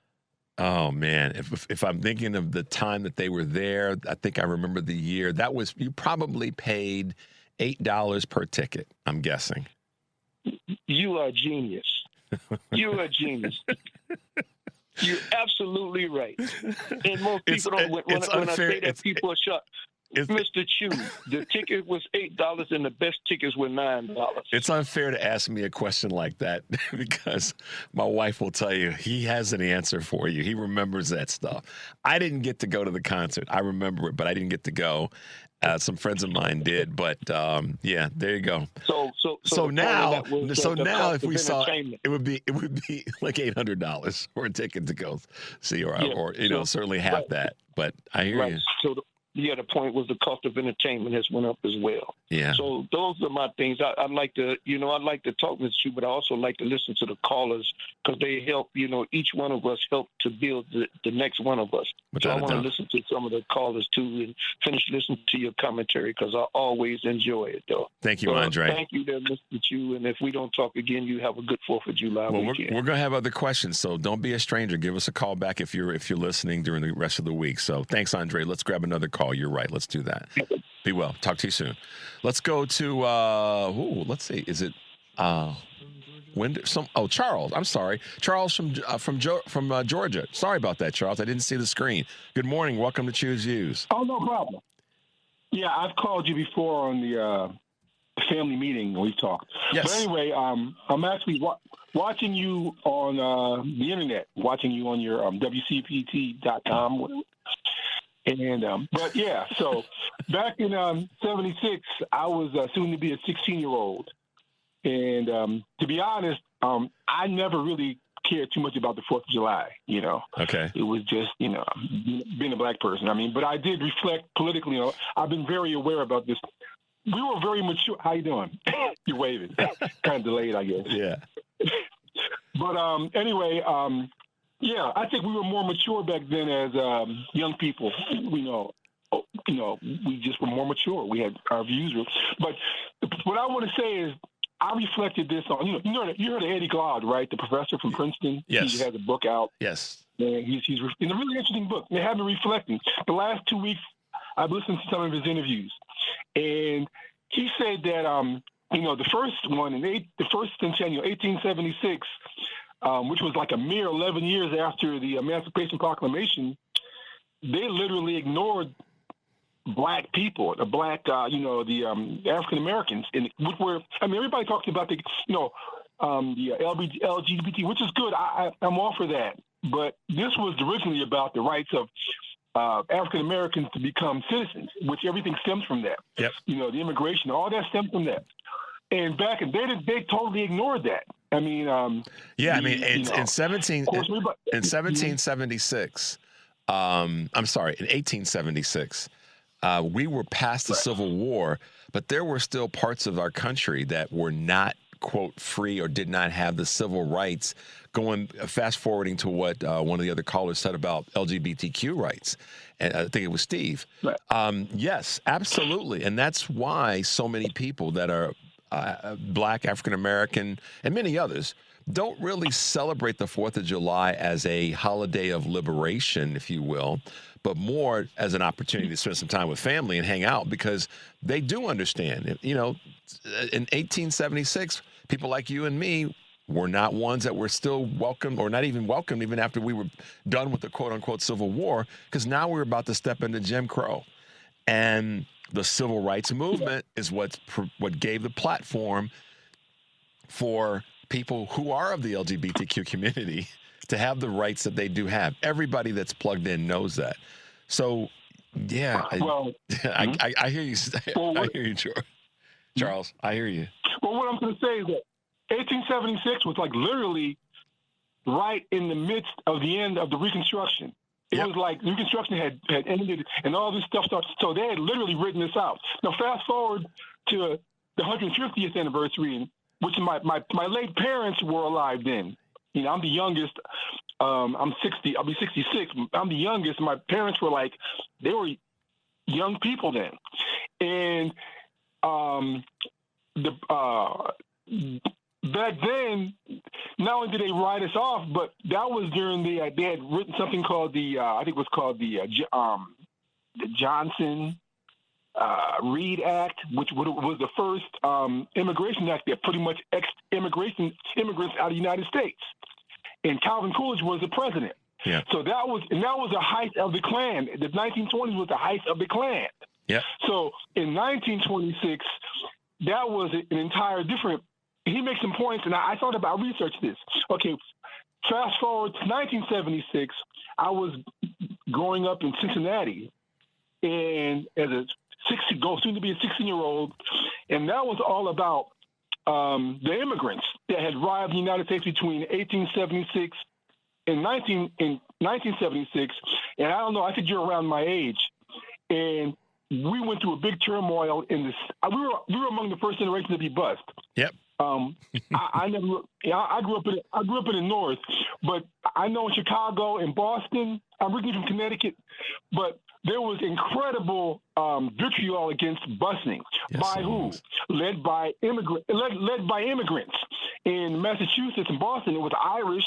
Oh man, if I'm thinking of the time that they were there, I think I remember the year. You probably paid $8 per ticket, I'm guessing. You are a genius. You're a genius. You're absolutely right. And most people don't. When I say that, people are shocked. Mr. Chew, the ticket was $8 and the best tickets were $9. It's unfair to ask me a question like that because my wife will tell you he has an answer for you. He remembers that stuff. I didn't get to go to the concert. I remember it, but I didn't get to go. Some friends of mine did, but yeah, there you go. So now if we saw it would be like $800 for a ticket to go see, or certainly half that. But I hear you. So the point was the cost of entertainment has went up as well. Yeah. So those are my things. I'd like to talk with you, but I also like to listen to the callers because they help. Each one of us help to build the next one of us. So I want to listen to some of the callers too and finish listening to your commentary because I always enjoy it, though. Thank you, Andre. Thank you, there, Mr. Chew. And if we don't talk again, you have a good 4th of July weekend. We're going to have other questions, so don't be a stranger. Give us a call back if you're listening during the rest of the week. So thanks, Andre. Let's grab another call. You're right. Let's do that. Be well. Talk to you soon. Let's go to let's see. Is it Charles. I'm sorry. Charles from Georgia. Sorry about that, Charles. I didn't see the screen. Good morning. Welcome to Choose Views. Oh, no problem. Yeah, I've called you before on the family meeting. We've talked. Yes. But anyway, I'm actually watching you on the internet, watching you on your WCPT.com. And but yeah, so back in '76, I was soon to be a 16-year-old, and to be honest, I never really cared too much about the 4th of July. Okay. It was just being a black person. But I did reflect politically. I've been very aware about this. We were very mature. How you doing? You're waving. Kind of delayed, I guess. Yeah. But anyway. Yeah, I think we were more mature back then as young people. We just were more mature. We had our views. But what I want to say is I reflected this on, you heard of Eddie Glaude, right? The professor from Princeton. Yes. He has a book out. Yes. And he's in a really interesting book. They have me reflecting. The last 2 weeks, I've listened to some of his interviews. And he said that, the first one, the first centennial, 1876, which was like a mere 11 years after the Emancipation Proclamation, they literally ignored black people, the black, the African Americans, which were. Everybody talks about the LGBT, which is good. I'm all for that. But this was originally about the rights of African Americans to become citizens, which everything stems from that. Yep. The immigration, all that stems from that. And back in they totally ignored that. In 1776, I'm sorry, in 1876, we were past the Civil War, but there were still parts of our country that were not, quote, free or did not have the civil rights. Fast forwarding to what one of the other callers said about LGBTQ rights, and I think it was Steve. Right. Yes, absolutely, and that's why so many people that are Black, African American, and many others don't really celebrate the 4th of July as a holiday of liberation, if you will, but more as an opportunity to spend some time with family and hang out because they do understand. In 1876, people like you and me were not ones that were still welcome or not even welcome even after we were done with the quote-unquote Civil War because now we're about to step into Jim Crow. And the civil rights movement is what gave the platform for people who are of the LGBTQ community to have the rights that they do have. Everybody that's plugged in knows that. So, yeah, I hear you. I hear you, Charles. I hear you. Well, what I'm going to say is that 1876 was like literally right in the midst of the end of the Reconstruction. It was like Reconstruction had ended and all this stuff started. So they had literally written this out. Now, fast forward to the 150th anniversary, which my late parents were alive then. I'm the youngest. I'm 60. I'll be 66. I'm the youngest. My parents were they were young people then. And back then, not only did they write us off, but that was during they had written something called I think it was called the Johnson Reed Act, which was the first immigration act that pretty much immigrants out of the United States. And Calvin Coolidge was the president. Yeah. So that was the height of the Klan. The 1920s was the height of the Klan. Yeah. So in 1926, that was an entire different. He makes some points, and I researched this. Okay, fast forward to 1976, I was growing up in Cincinnati, and as a soon to be a 16-year-old, and that was all about the immigrants that had arrived in the United States between 1876 and 1976. And I don't know, I think you're around my age, and we went through a big turmoil in this. We were among the first generation to be bused. Yep. I grew up in the North, but I know in Chicago and Boston, I'm originally from Connecticut, but there was incredible vitriol against busing. Yes, by who? Led by immigrants. In Massachusetts and Boston, it was Irish.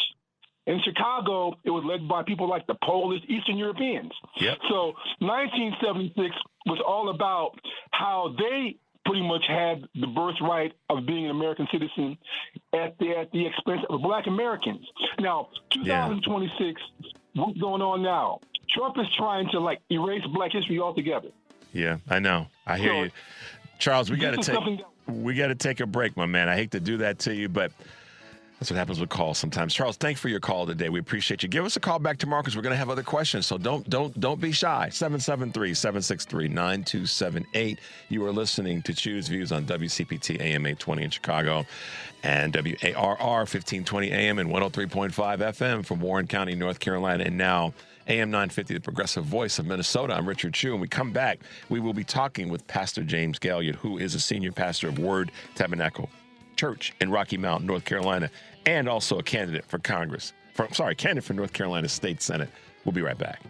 In Chicago, it was led by people like the Polish, Eastern Europeans. Yep. So 1976 was all about how they pretty much had the birthright of being an American citizen at the expense of Black Americans. Now, 2026, what's going on now? Trump is trying to erase Black history altogether. Yeah, I know. I hear you, Charles. We got to take a break, my man. I hate to do that to you, but that's what happens with calls sometimes. Charles, thanks for your call today. We appreciate you. Give us a call back tomorrow because we're going to have other questions. So don't be shy. 773-763-9278. You are listening to Choose Views on WCPT AM 820 in Chicago and WARR 1520 AM and 103.5 FM from Warren County, North Carolina, and now AM 950, the progressive voice of Minnesota. I'm Richard Chu. And we come back, we will be talking with Pastor James Gaillard, who is a senior pastor of Word Tabernacle Church in Rocky Mount, North Carolina, and also a candidate for candidate for North Carolina State Senate. We'll be right back.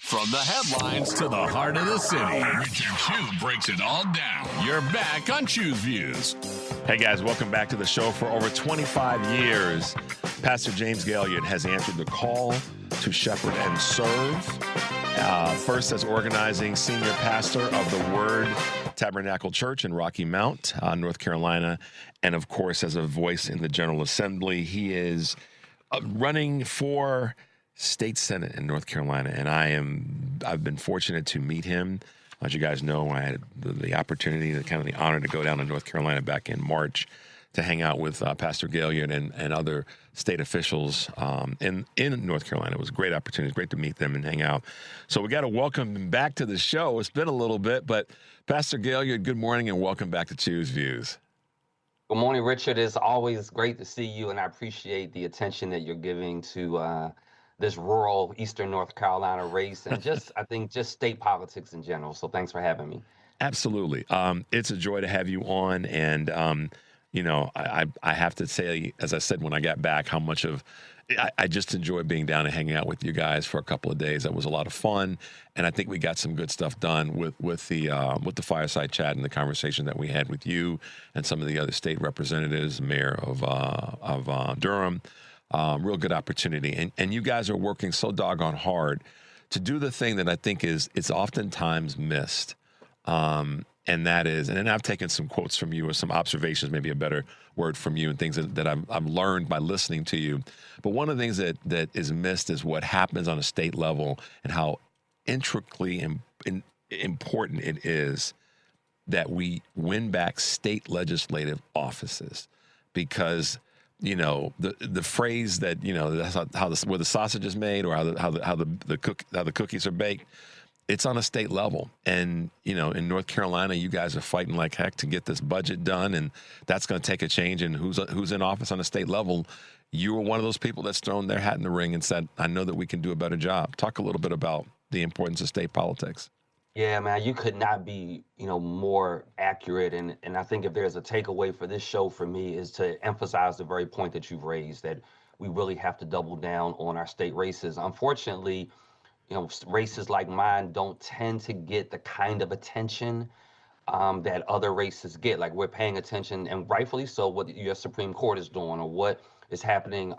From the headlines to the heart of the city, Richard Chu breaks it all down. You're back on Choose Views. Hey guys, welcome back to the show. For over 25 years, Pastor James Gaillard has answered the call to shepherd and serve. First as organizing senior pastor of the Word Tabernacle Church in Rocky Mount, North Carolina, and of course as a voice in the General Assembly. He is running for State Senate in North Carolina, and I've been fortunate to meet him. As you guys know, I had the opportunity, the honor to go down to North Carolina back in March to hang out with Pastor Gaillard and other state officials in North Carolina. It was a great opportunity. It was great to meet them and hang out. So we got to welcome him back to the show. It's been a little bit, but Pastor Gaillard, good morning and welcome back to Choose Views. Good morning, Richard. It's always great to see you, and I appreciate the attention that you're giving to this rural Eastern North Carolina race and I think state politics in general. So thanks for having me. Absolutely. It's a joy to have you on. And, I have to say, as I said when I got back, how much I just enjoy being down and hanging out with you guys for a couple of days. That was a lot of fun. And I think we got some good stuff done with the fireside chat and the conversation that we had with you and some of the other state representatives, Mayor of Durham. Real good opportunity. And you guys are working so doggone hard to do the thing that I think is oftentimes missed. And that is, and then I've taken some quotes from you or some observations, maybe a better word from you and things that I've learned by listening to you. But one of the things that is missed is what happens on a state level and how intricately important it is that we win back state legislative offices because the phrase that that's where the sausage is made or how the cookies are baked. It's on a state level, and in North Carolina, you guys are fighting like heck to get this budget done, and that's going to take a change in who's in office on a state level. You were one of those people that's thrown their hat in the ring and said, "I know that we can do a better job." Talk a little bit about the importance of state politics. Yeah, man, you could not be, more accurate. And I think if there's a takeaway for this show for me is to emphasize the very point that you've raised, that we really have to double down on our state races. Unfortunately, races like mine don't tend to get the kind of attention that other races get. Like, we're paying attention, and rightfully so, what the U.S. Supreme Court is doing or what is happening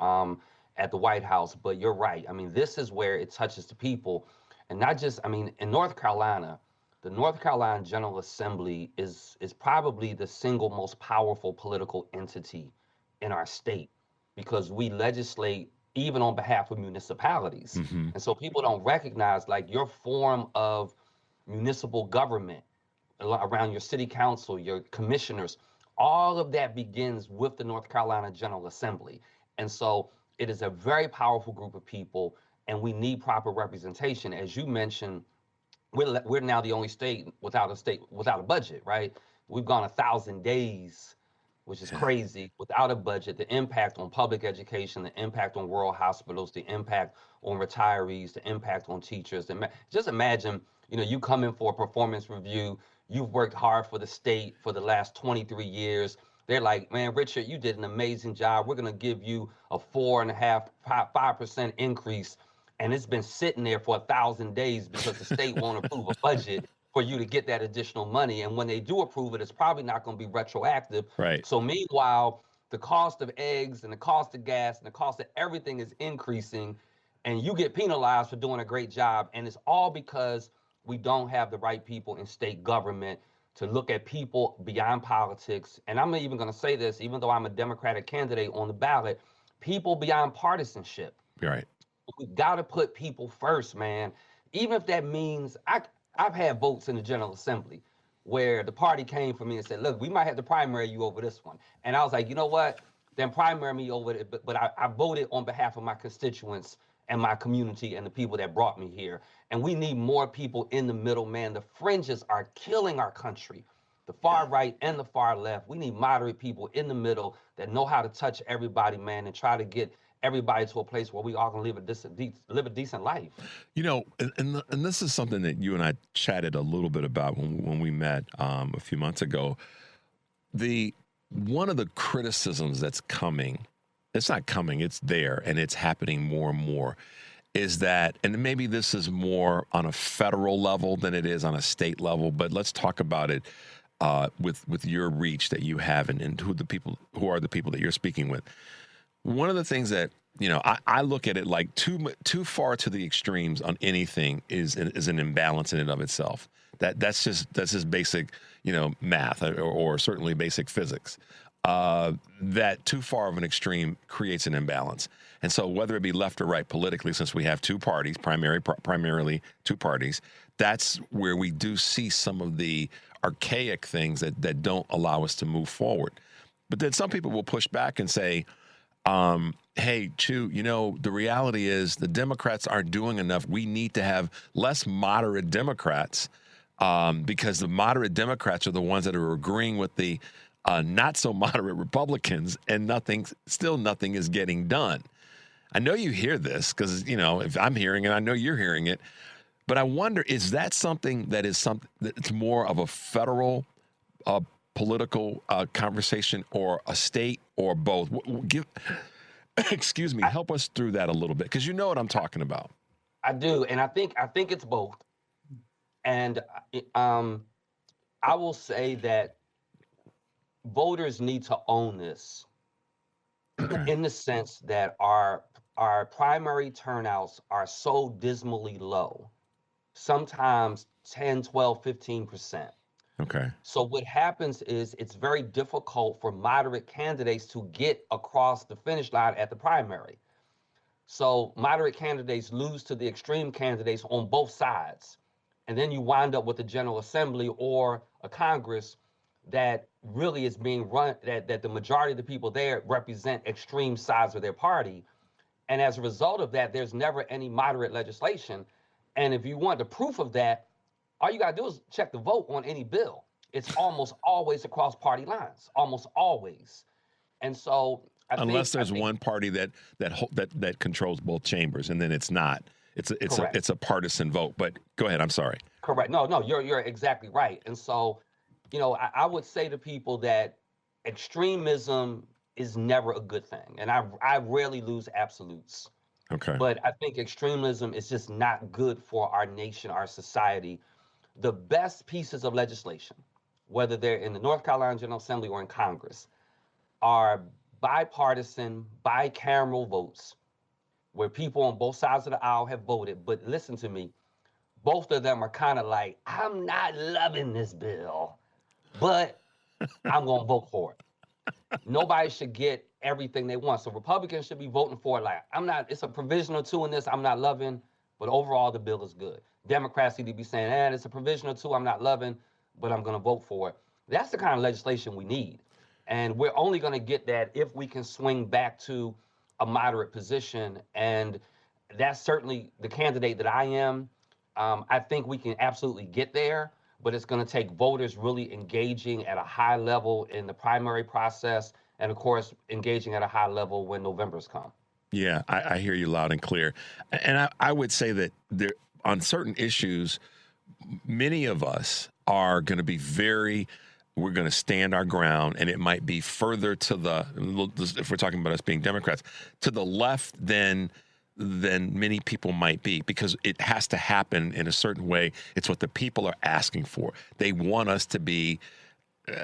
at the White House. But you're right. I mean, this is where it touches the people. And not just, in North Carolina, the North Carolina General Assembly is probably the single most powerful political entity in our state, because we legislate even on behalf of municipalities. Mm-hmm. And so people don't recognize, like, your form of municipal government around your city council, your commissioners, all of that begins with the North Carolina General Assembly. And so it is a very powerful group of people, and we need proper representation. As you mentioned, we're now the only state without a budget, right? We've gone 1,000 days, which is crazy, without a budget. The impact on public education, the impact on rural hospitals, the impact on retirees, the impact on teachers. Just imagine, you come in for a performance review. You've worked hard for the state for the last 23 years. They're like, man, Richard, you did an amazing job. We're going to give you a 4.5%, 5% increase. And it's been sitting there for 1,000 days because the state won't approve a budget for you to get that additional money. And when they do approve it, it's probably not going to be retroactive. Right. So meanwhile, the cost of eggs and the cost of gas and the cost of everything is increasing, and you get penalized for doing a great job. And it's all because we don't have the right people in state government to look at people beyond politics. And I'm even going to say this, even though I'm a Democratic candidate on the ballot, people beyond partisanship. You're right. We've got to put people first, man. Even if that means I've had votes in the General Assembly where the party came for me and said, look, we might have to primary you over this one. And I was like, you know what? Then primary me over it. But I voted on behalf of my constituents and my community and the people that brought me here. And we need more people in the middle, man. The fringes are killing our country. The far right and the far left. We need moderate people in the middle that know how to touch everybody, man, and try to get everybody to a place where we all can live a decent life. And this is something that you and I chatted a little bit about when we met a few months ago. One of the criticisms that's coming, it's not coming, it's there, and it's happening more and more, is that, and maybe this is more on a federal level than it is on a state level, but let's talk about it with your reach that you have and who are the people that you're speaking with. One of the things that, I look at it like too far to the extremes on anything is an imbalance in and of itself. That's just basic, math or certainly basic physics. That too far of an extreme creates an imbalance. And so whether it be left or right politically, since we have two parties, primarily two parties, that's where we do see some of the archaic things that don't allow us to move forward. But then some people will push back and say, hey, Chew, the reality is the Democrats aren't doing enough. We need to have less moderate Democrats because the moderate Democrats are the ones that are agreeing with the not so moderate Republicans, and nothing is getting done. I know you hear this because, if I'm hearing it, I know you're hearing it. But I wonder, is that something that's more of a federal political conversation or a state or both? Excuse me, help us through that a little bit, because you know what I'm talking about. I do, and I think it's both. And I will say that voters need to own this in the sense that our primary turnouts are so dismally low, sometimes 10, 12, 15%. Okay. So what happens is it's very difficult for moderate candidates to get across the finish line at the primary. So moderate candidates lose to the extreme candidates on both sides. And then you wind up with a General Assembly or a Congress that really is being run, that the majority of the people there represent extreme sides of their party. And as a result of that, there's never any moderate legislation. And if you want the proof of that, all you got to do is check the vote on any bill. It's almost always across party lines, almost always. And so unless there's one party that controls both chambers, and then it's not. It's a partisan vote. But go ahead. I'm sorry. Correct. No, you're exactly right. And so, I would say to people that extremism is never a good thing. And I rarely lose absolutes. Okay. But I think extremism is just not good for our nation, our society. The best pieces of legislation, whether they're in the North Carolina General Assembly or in Congress, are bipartisan, bicameral votes where people on both sides of the aisle have voted. But listen to me, both of them are kind of like, I'm not loving this bill, but I'm going to vote for it. Nobody should get everything they want. So Republicans should be voting for it like, it's a provisional two in this I'm not loving, but overall the bill is good. Democrats need to be saying, it's a provisional two I'm not loving, but I'm going to vote for it. That's the kind of legislation we need. And we're only going to get that if we can swing back to a moderate position. And that's certainly the candidate that I am. I think we can absolutely get there, but it's going to take voters really engaging at a high level in the primary process, and of course, engaging at a high level when November's come. Yeah, I hear you loud and clear. And I would say that there, on certain issues, many of us are going to be we're going to stand our ground, and it might be further to if we're talking about us being Democrats, to the left than many people might be, because it has to happen in a certain way. It's what the people are asking for. They want us to be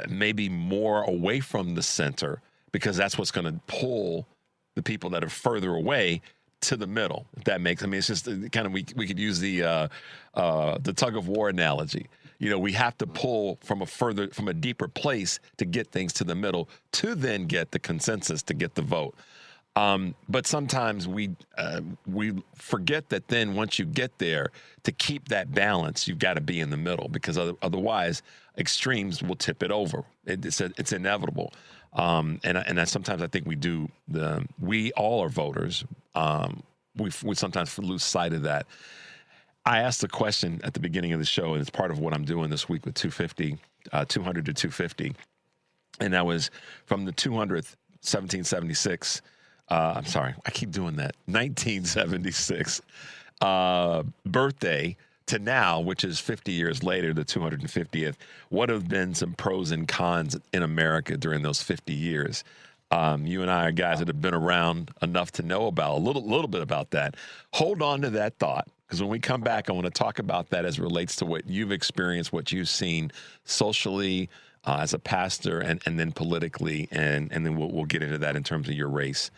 maybe more away from the center, because that's what's going to pull the people that are further away to the middle. If that makes, it's just kind of, we could use the tug of war analogy. We have to pull from a deeper place to get things to the middle, to then get the consensus to get the vote. But sometimes we forget that then once you get there, to keep that balance, you've got to be in the middle, because otherwise extremes will tip it over. It's inevitable. And sometimes I think we all are voters. We sometimes lose sight of that. I asked a question at the beginning of the show, and it's part of what I'm doing this week with 200 to 250. And that was from the 200th, 1776. I'm sorry, I keep doing that. 1976 birthday to now, which is 50 years later, the 250th. What have been some pros and cons in America during those 50 years? You and I are guys that have been around enough to know about a little bit about that. Hold on to that thought, because when we come back, I want to talk about that as it relates to what you've experienced, what you've seen socially, as a pastor, and then politically, and then we'll get into that in terms of your race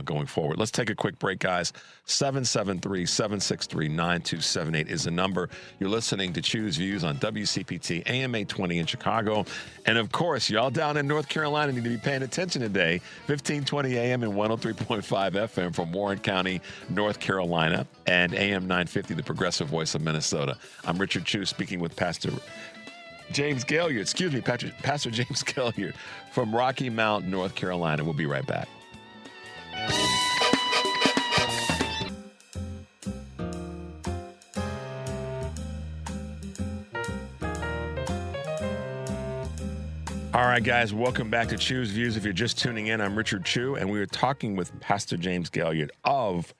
going forward. Let's take a quick break, guys. 773-763-9278 is the number. You're listening to Choose Views on WCPT AM 820 in Chicago. And of course, y'all down in North Carolina need to be paying attention today. 1520 AM and 103.5 FM from Warren County, North Carolina, and AM 950, the progressive voice of Minnesota. I'm Richard Chu, speaking with Pastor James Gaillard, Pastor James Gaillard from Rocky Mount, North Carolina. We'll be right back. All right, guys, welcome back to Choose Views. If you're just tuning in, I'm Richard Chu, and we are talking with Pastor James Gaillard of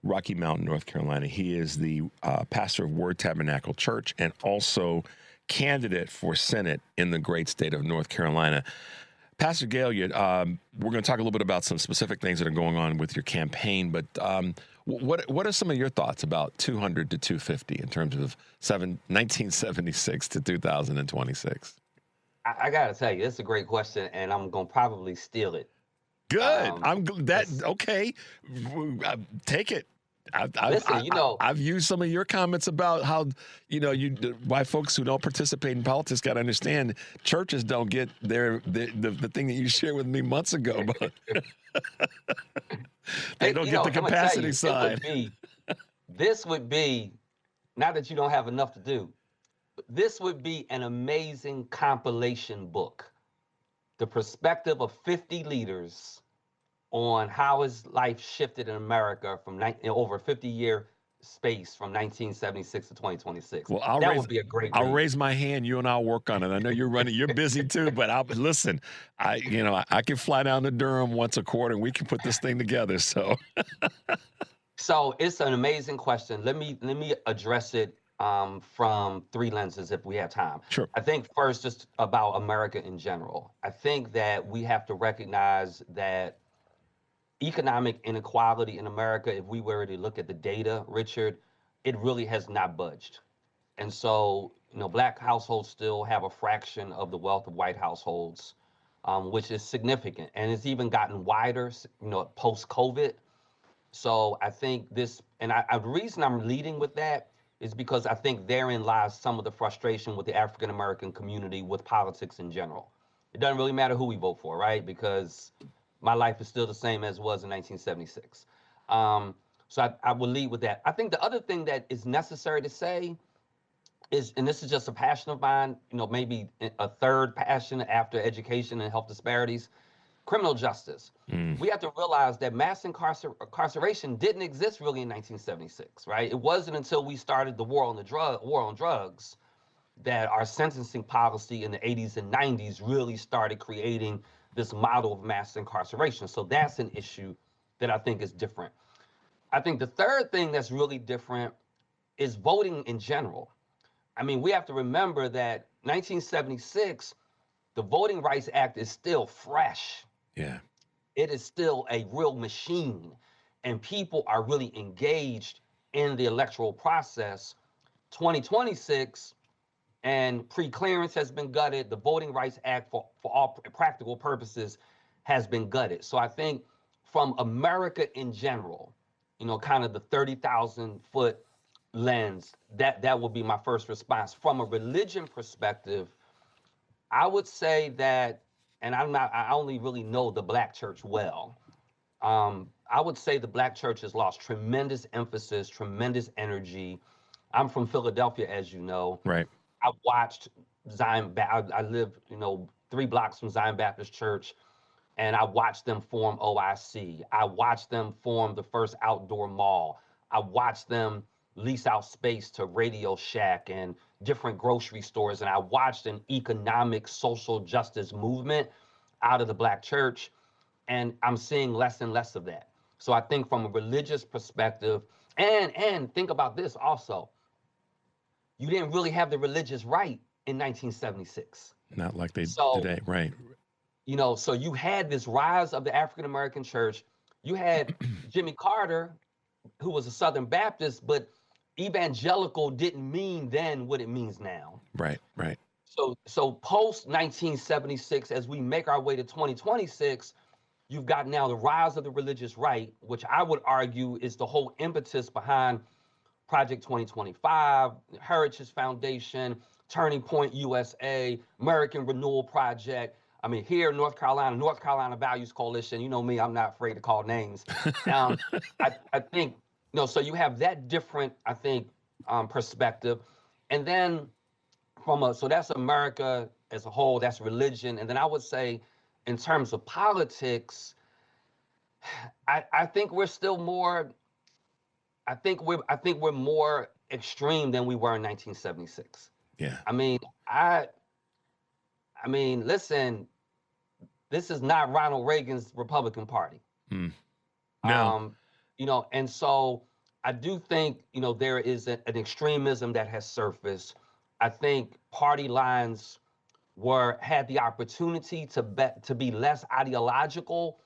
Rocky Mount, North Carolina. He is the pastor of Word Tabernacle Church and also candidate for Senate in the great state of North Carolina. Pastor Gaillard, we're going to talk a little bit about some specific things that are going on with your campaign, but what are some of your thoughts about 200 to 250 in terms of 1976 to 2026? I got to tell you, it's a great question, and I'm going to probably steal it. Good. Okay. Take it. I've used some of your comments about how, why folks who don't participate in politics got to understand churches don't get the thing that you shared with me months ago. But they don't get the capacity side. This would be, not that you don't have enough to do, but this would be an amazing compilation book. The perspective of 50 leaders on how his life shifted in America from over a 50-year space from 1976 to 2026. Well, that would be a great. I'll raise my hand. You and I'll work on it. I know you're running. You're busy too, but listen. I can fly down to Durham once a quarter, and we can put this thing together. So, so it's an amazing question. Let me address it from three lenses if we have time. Sure. I think first, just about America in general. I think that we have to recognize that economic inequality in America, if we were to look at the data, Richard, it really has not budged. And so, Black households still have a fraction of the wealth of white households, which is significant. And it's even gotten wider, post-COVID. So I think this, and the reason I'm leading with that is because I think therein lies some of the frustration with the African-American community with politics in general. It doesn't really matter who we vote for, right? Because my life is still the same as it was in 1976. So I will lead with that. I think the other thing that is necessary to say is, and this is just a passion of mine, maybe a third passion after education and health disparities, criminal justice. We have to realize that mass incarceration didn't exist really in 1976, right? It wasn't until we started the war on drugs that our sentencing policy in the 80s and 90s really started creating this model of mass incarceration. So that's an issue that I think is different. I think the third thing that's really different is voting in general. I mean, we have to remember that 1976, the Voting Rights Act is still fresh. Yeah. It is still a real machine, and people are really engaged in the electoral process. 2026 and pre-clearance has been gutted. The Voting Rights Act, for all practical purposes, has been gutted. So I think from America in general, kind of the 30,000-foot lens, that would be my first response. From a religion perspective, I would say that, and I only really know the Black church well. I would say the Black church has lost tremendous emphasis, tremendous energy. I'm from Philadelphia, as you know. Right. I watched Zion. I live, 3 blocks from Zion Baptist Church, and I watched them form OIC. I watched them form the first outdoor mall. I watched them lease out space to Radio Shack and different grocery stores. And I watched an economic social justice movement out of the Black church. And I'm seeing less and less of that. So I think from a religious perspective, and think about this also, you didn't really have the religious right in 1976. Not like they today, right. So you had this rise of the African-American church. You had Jimmy Carter, who was a Southern Baptist, but evangelical didn't mean then what it means now. Right. So post 1976, as we make our way to 2026, you've got now the rise of the religious right, which I would argue is the whole impetus behind Project 2025, Heritage Foundation, Turning Point USA, American Renewal Project. I mean, here in North Carolina Values Coalition, you know me, I'm not afraid to call names. I think, so you have that different, I think, perspective. And then so that's America as a whole, that's religion. And then I would say in terms of politics, I think we're still more, I think we're more extreme than we were in 1976. Yeah. I mean, listen, this is not Ronald Reagan's Republican Party. No. And so I do think, there is an extremism that has surfaced. I think party lines had the opportunity to be less ideological,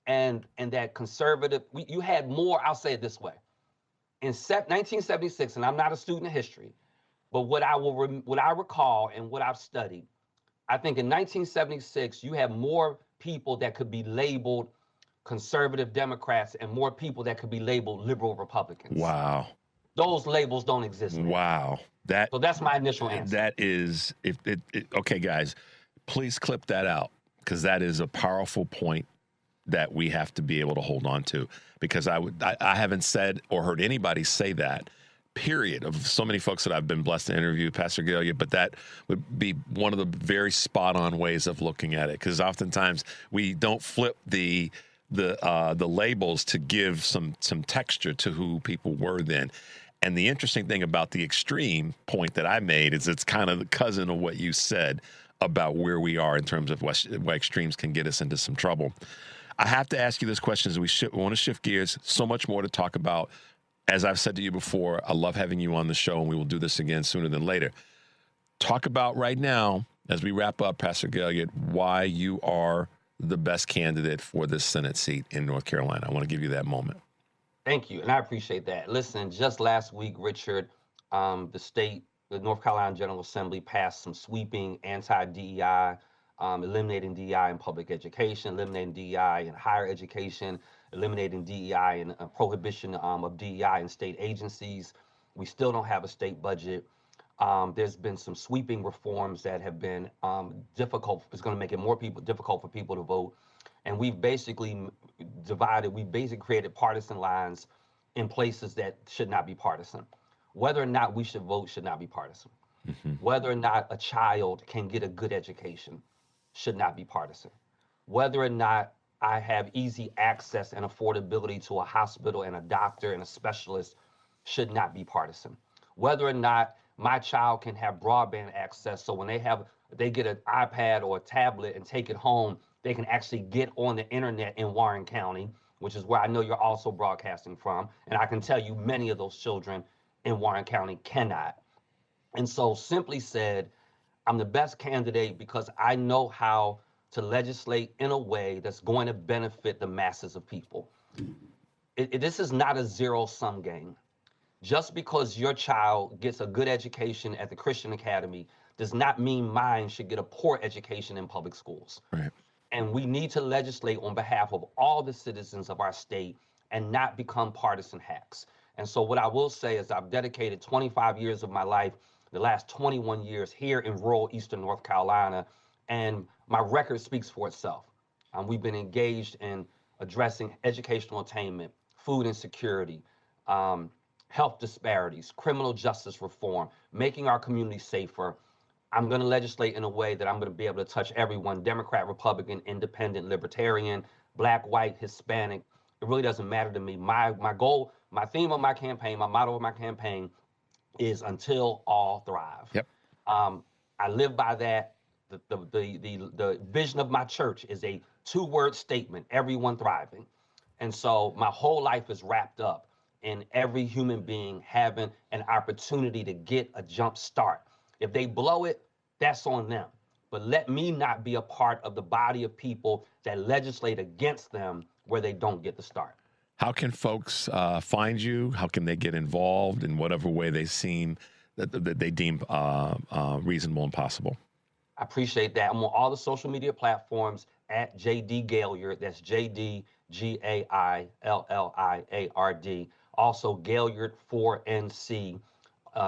and that conservative, you had more, I'll say it this way. In 1976, and I'm not a student of history, but what I recall and what I've studied, I think in 1976, you have more people that could be labeled conservative Democrats and more people that could be labeled liberal Republicans. Wow. Those labels don't exist now. Wow. So that's my initial answer. That is, okay, guys, please clip that out, because that is a powerful point that we have to be able to hold on to, because I haven't said or heard anybody say that, period, of so many folks that I've been blessed to interview, Pastor Galia, but that would be one of the very spot on ways of looking at it, because oftentimes we don't flip the labels to give some texture to who people were then. And the interesting thing about the extreme point that I made is it's kind of the cousin of what you said about where we are in terms of what extremes can get us into some trouble. I have to ask you this question as we want to shift gears. So much more to talk about. as I've said to you before, I love having you on the show, and we will do this again sooner than later. Talk about right now, as we wrap up, Pastor Gaillard, why you are the best candidate for this Senate seat in North Carolina. I want to give you that moment. Thank you, and I appreciate that. Listen, just last week, Richard, the North Carolina General Assembly passed some sweeping anti-DEI, eliminating DEI in public education, eliminating DEI in higher education, eliminating DEI and prohibition of DEI in state agencies. We still don't have a state budget. There's been some sweeping reforms that have been difficult. It's going to make it difficult for people to vote. And we've basically created partisan lines in places that should not be partisan. Whether or not we should vote should not be partisan. Mm-hmm. Whether or not a child can get a good education should not be partisan. Whether or not I have easy access and affordability to a hospital and a doctor and a specialist should not be partisan. Whether or not my child can have broadband access, so when they get an iPad or a tablet and take it home, they can actually get on the internet in Warren County, which is where I know you're also broadcasting from. And I can tell you many of those children in Warren County cannot. And so simply said, I'm the best candidate because I know how to legislate in a way that's going to benefit the masses of people. This is not a zero-sum game. Just because your child gets a good education at the Christian Academy does not mean mine should get a poor education in public schools. Right. And we need to legislate on behalf of all the citizens of our state and not become partisan hacks. And so what I will say is I've dedicated 25 years of my life, the last 21 years here in rural Eastern North Carolina, and my record speaks for itself. We've been engaged in addressing educational attainment, food insecurity, health disparities, criminal justice reform, making our community safer. I'm going to legislate in a way that I'm going to be able to touch everyone, Democrat, Republican, Independent, Libertarian, Black, White, Hispanic. It really doesn't matter to me. My goal, my theme of my campaign, my motto of my campaign is until all thrive. Yep. I live by that. The vision of my church is a 2-word statement, everyone thriving. And so my whole life is wrapped up in every human being having an opportunity to get a jump start. If they blow it, that's on them. But let me not be a part of the body of people that legislate against them where they don't get the start. How can folks find you? How can they get involved in whatever way they deem reasonable and possible? I appreciate that. I'm on all the social media platforms at JD Gaillard. That's JD Gailliard. Also Gaillard 4NC.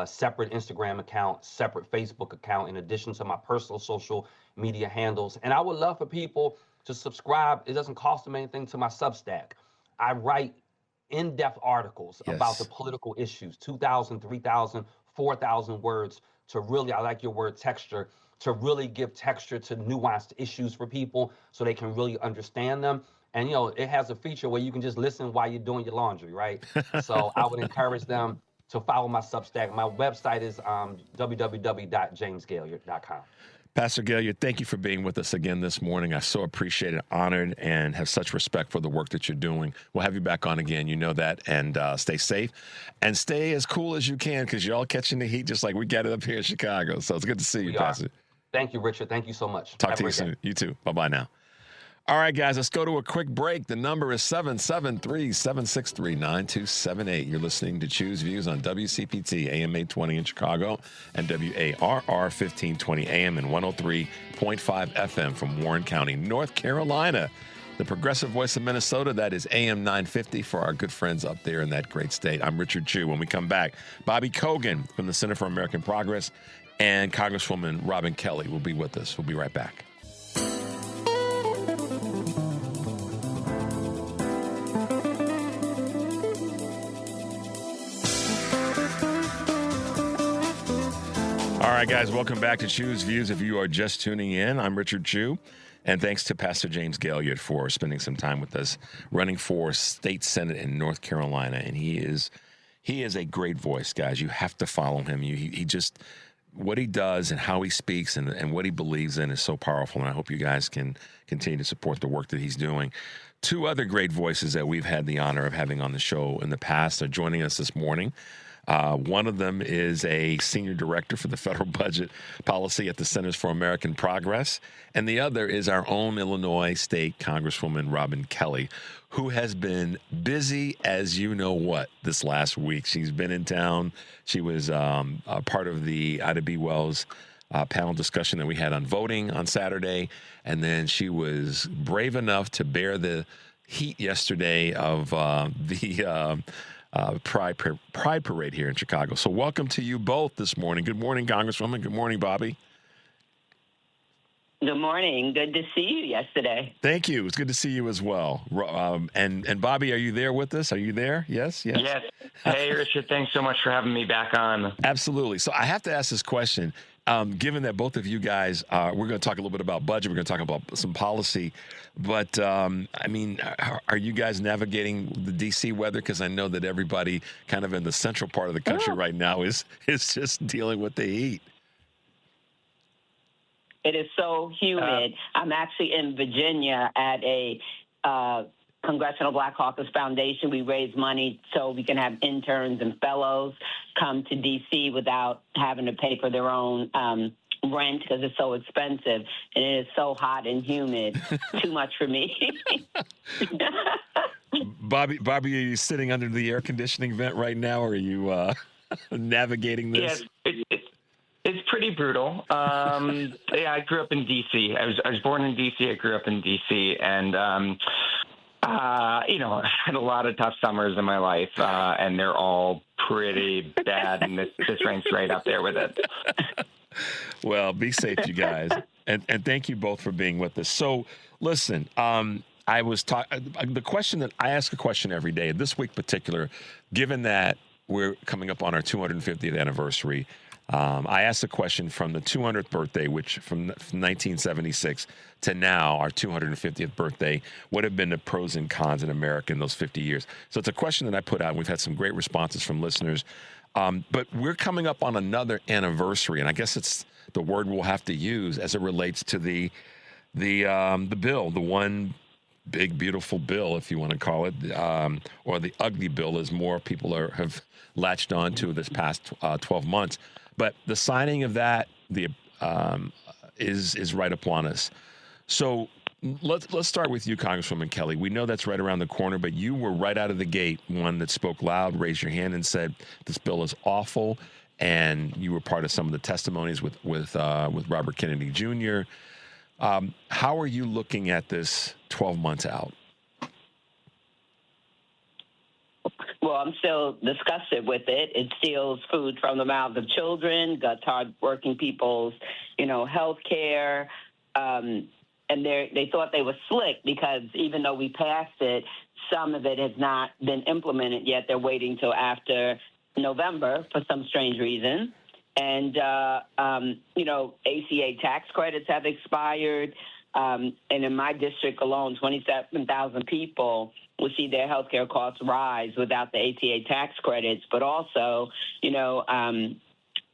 Separate Instagram account, separate Facebook account, in addition to my personal social media handles. And I would love for people to subscribe. It doesn't cost them anything to my Substack. I write in-depth articles about the political issues, 2,000, 3,000, 4,000 words to really, I like your word texture, to really give texture to nuanced issues for people so they can really understand them. And, it has a feature where you can just listen while you're doing your laundry, right? So I would encourage them to follow my Substack. My website is www.jamesgaillard.com. Pastor Gaillard, thank you for being with us again this morning. I so appreciate it, honored, and have such respect for the work that you're doing. We'll have you back on again. You know that. And stay safe and stay as cool as you can because you're all catching the heat just like we got it up here in Chicago. So it's good to see you, Pastor. Thank you, Richard. Thank you so much. Talk to you soon. You too. Bye-bye now. All right, guys, let's go to a quick break. The number is 773-763-9278. You're listening to Choose Views on WCPT, AM 820 in Chicago, and WARR 1520 AM and 103.5 FM from Warren County, North Carolina. The progressive voice of Minnesota, that is AM 950 for our good friends up there in that great state. I'm Richard Chu. When we come back, Bobby Kogan from the Center for American Progress and Congresswoman Robin Kelly will be with us. We'll be right back. All right, guys, welcome back to Choose Views. If you are just tuning in, I'm Richard Chu, and thanks to Pastor James Gaillard for spending some time with us, running for state senate in North Carolina. And he is a great voice, guys. You have to follow him. He just what he does and how he speaks and what he believes in is so powerful. And I hope you guys can continue to support the work that he's doing. Two other great voices that we've had the honor of having on the show in the past are joining us this morning. One of them is a senior director for the federal budget policy at the Centers for American Progress. And the other is our own Illinois State Congresswoman Robin Kelly, who has been busy as you know what this last week. She's been in town. She was a part of the Ida B. Wells panel discussion that we had on voting on Saturday. And then she was brave enough to bear the heat yesterday of the Pride Parade here in Chicago. So welcome to you both this morning. Good morning, Congresswoman. Good morning, Bobby. Good morning. Good to see you yesterday. Thank you. It's good to see you as well. And Bobby, are you there with us? Are you there? Yes? Yes. Hey, Richard, thanks so much for having me back on. Absolutely. So I have to ask this question. Given that both of you guys, we're going to talk a little bit about budget. We're going to talk about some policy. But, I mean, are you guys navigating the D.C. weather? Because I know that everybody kind of in the central part of the country right now is just dealing with the heat. It is so humid. I'm actually in Virginia at a Congressional Black Caucus Foundation. We raise money so we can have interns and fellows come to D.C. without having to pay for their own rent because it's so expensive. And it is so hot and humid. Too much for me. Bobby, are you sitting under the air conditioning vent right now, or are you navigating this? Yes, it's pretty brutal. Yeah, I grew up in D.C. I was born in D.C. I grew up in D.C. And, you know, I had a lot of tough summers in my life, and they're all pretty bad, and this ranks right up there with it. Well, be safe, you guys. And thank you both for being with us. So, listen, the question that I ask a question every day, this week particular, given that we're coming up on our 250th anniversary, I asked a question from the 200th birthday, which from 1976 to now, our 250th birthday, what have been the pros and cons in America in those 50 years? So it's a question that I put out, and we've had some great responses from listeners. But we're coming up on another anniversary, and I guess it's the word we'll have to use as it relates to the bill, the one big, beautiful bill, if you want to call it, or the ugly bill, as more people have latched on to this past 12 months. But the signing of that is right upon us. So let's start with you, Congresswoman Kelly. We know that's right around the corner, but you were right out of the gate one that spoke loud, raised your hand, and said this bill is awful. And you were part of some of the testimonies with Robert Kennedy Jr. How are you looking at this 12 months out? Well, I'm still disgusted with it. It steals food from the mouths of children, cuts hard-working people's, health care. And they thought they were slick because even though we passed it, some of it has not been implemented yet. They're waiting till after November for some strange reason. And, ACA tax credits have expired. And in my district alone, 27,000 people will see their health care costs rise without the ACA tax credits, but also,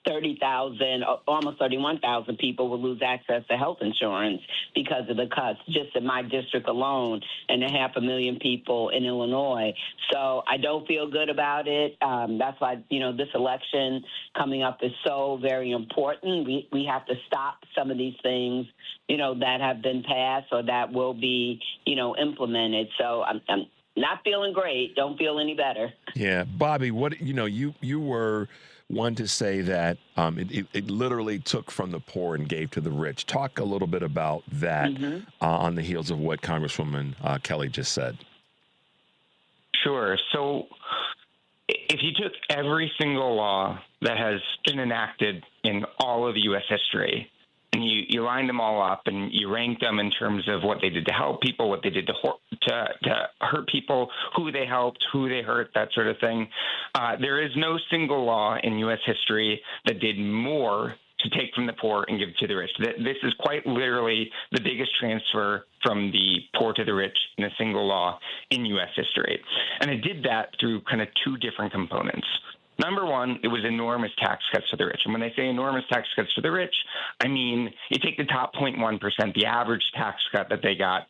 30,000, almost 31,000 people will lose access to health insurance because of the cuts just in my district alone, and 500,000 people in Illinois. So I don't feel good about it. That's why, this election coming up is so very important. We have to stop some of these things, that have been passed or that will be, implemented. So I'm not feeling great. Don't feel any better. Yeah. Bobby, you were one to say that it literally took from the poor and gave to the rich. Talk a little bit about that on the heels of what Congresswoman Kelly just said. Sure. So if you took every single law that has been enacted in all of U.S. history, and you lined them all up and you ranked them in terms of what they did to help people, what they did to hurt people, who they helped, who they hurt, that sort of thing. There is no single law in U.S. history that did more to take from the poor and give to the rich. This is quite literally the biggest transfer from the poor to the rich in a single law in U.S. history. And it did that through kind of two different components. Number one, it was enormous tax cuts for the rich. And when I say enormous tax cuts for the rich, I mean, you take the top 0.1%, the average tax cut that they got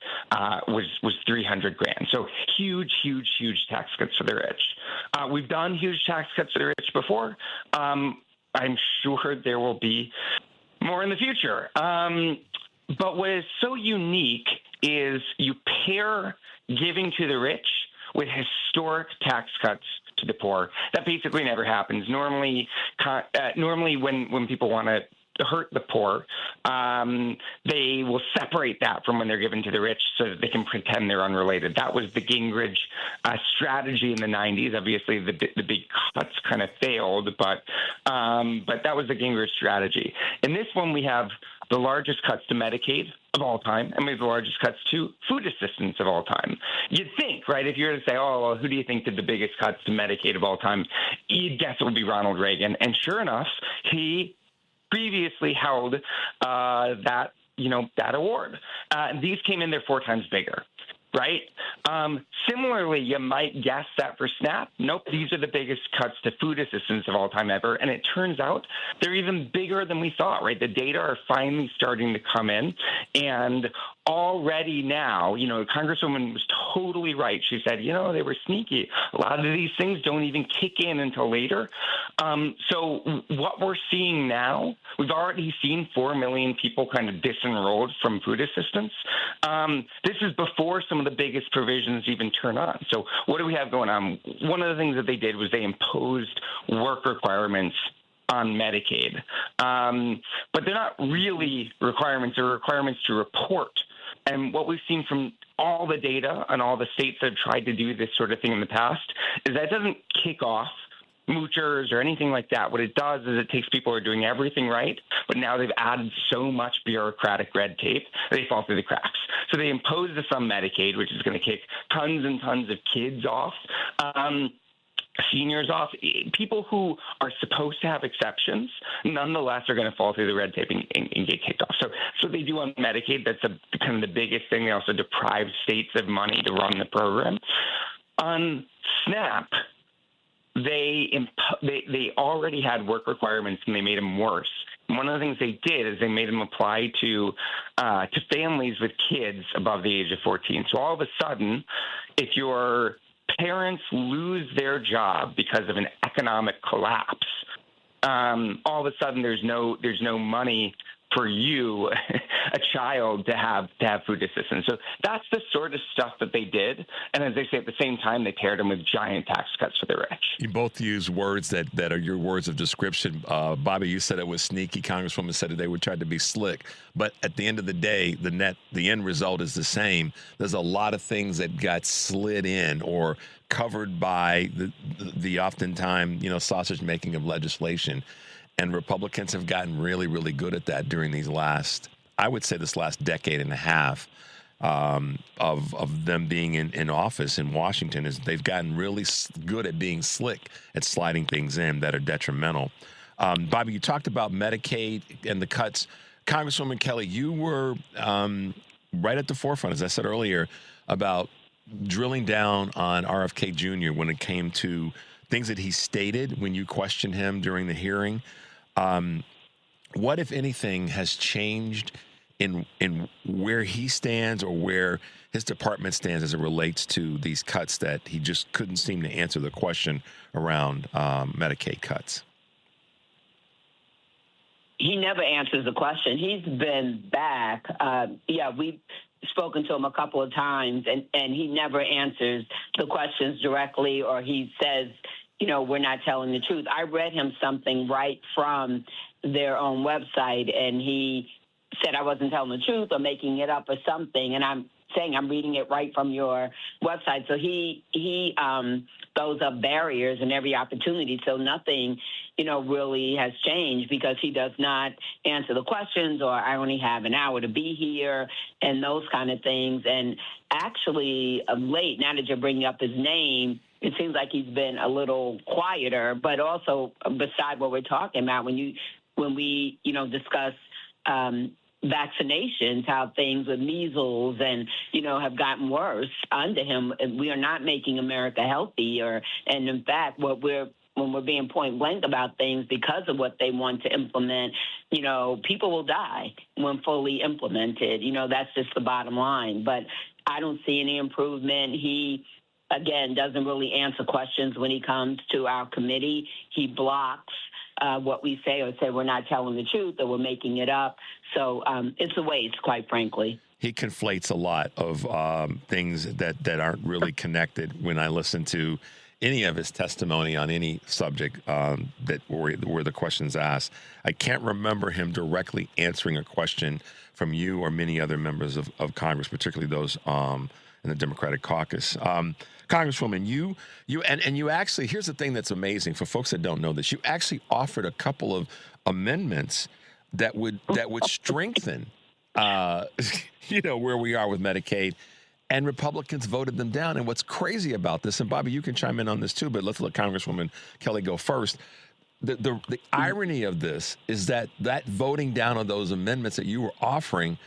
was $300,000. So huge tax cuts for the rich. We've done huge tax cuts for the rich before. I'm sure there will be more in the future. But what is so unique is you pair giving to the rich with historic tax cuts to the poor. That basically never happens. Normally when people want to hurt the poor, they will separate that from when they're given to the rich so that they can pretend they're unrelated. That was the Gingrich strategy in the 90s. Obviously, the big cuts kind of failed, but that was the Gingrich strategy. In this one, we have the largest cuts to Medicaid of all time, and we have the largest cuts to food assistance of all time. You'd think, right, if you were to say, oh, well, who do you think did the biggest cuts to Medicaid of all time? You'd guess it would be Ronald Reagan. And sure enough, he previously held that award. These came in, they're 4 times bigger, right? Similarly, you might guess that for SNAP, nope, these are the biggest cuts to food assistance of all time ever. And it turns out they're even bigger than we thought, right? The data are finally starting to come in. And already now, the Congresswoman was totally right. She said, they were sneaky. A lot of these things don't even kick in until later. So what we're seeing now, we've already seen 4 million people kind of disenrolled from food assistance. This is before some of the biggest provisions even turn on. So what do we have going on? One of the things that they did was they imposed work requirements on Medicaid. But they're not really requirements. They're requirements to report. And what we've seen from all the data on all the states that have tried to do this sort of thing in the past is that doesn't kick off moochers or anything like that. What it does is it takes people who are doing everything right, but now they've added so much bureaucratic red tape that they fall through the cracks. So they impose this on Medicaid, which is going to kick tons and tons of kids off. Seniors off, people who are supposed to have exceptions, nonetheless are going to fall through the red tape and get kicked off. So they do on Medicaid. That's kind of the biggest thing. They also deprive states of money to run the program. On SNAP, they already had work requirements and they made them worse. And one of the things they did is they made them apply to families with kids above the age of 14. So all of a sudden, if your parents lose their job because of an economic collapse, all of a sudden there's no money for you, a child, to have food assistance. So that's the sort of stuff that they did. And as they say, at the same time, they paired them with giant tax cuts for the rich. You both use words that are your words of description. Bobby, you said it was sneaky. Congresswoman said that they would try to be slick. But at the end of the day, the end result is the same. There's a lot of things that got slid in or covered by the oftentimes, sausage making of legislation. And Republicans have gotten really, really good at that during this last decade and a half of them being in office in Washington. Is they've gotten really good at being slick at sliding things in that are detrimental. Bobby, you talked about Medicaid and the cuts. Congresswoman Kelly, you were right at the forefront, as I said earlier, about drilling down on RFK Jr. when it came to things that he stated when you questioned him during the hearing. What, if anything, has changed in where he stands or where his department stands as it relates to these cuts that he just couldn't seem to answer the question around Medicaid cuts? He never answers the question. He's been back. We've spoken to him a couple of times, and he never answers the questions directly, or he says, we're not telling the truth. I read him something right from their own website, and he said I wasn't telling the truth or making it up or something. And I'm saying I'm reading it right from your website. So he throws up barriers and every opportunity. So nothing, really has changed because he does not answer the questions, or I only have an hour to be here, and those kind of things. And actually, of late, now that you're bringing up his name, it seems like he's been a little quieter. But also, beside what we're talking about, when we discuss vaccinations, how things with measles and, have gotten worse under him, we are not making America healthier. And in fact, what we're when we're being point blank about things because of what they want to implement, people will die when fully implemented. That's just the bottom line. But I don't see any improvement. He, again, doesn't really answer questions when he comes to our committee. He blocks what we say or say we're not telling the truth or we're making it up. So it's a waste, quite frankly. He conflates a lot of things that aren't really connected when I listen to any of his testimony on any subject where the question's asked. I can't remember him directly answering a question from you or many other members of Congress, particularly those in the Democratic caucus. Congresswoman, you actually, here's the thing that's amazing for folks that don't know this. You actually offered a couple of amendments that would strengthen, where we are with Medicaid, and Republicans voted them down. And what's crazy about this, and Bobby, you can chime in on this too, but let's let Congresswoman Kelly go first. The irony of this is that voting down on those amendments that you were offering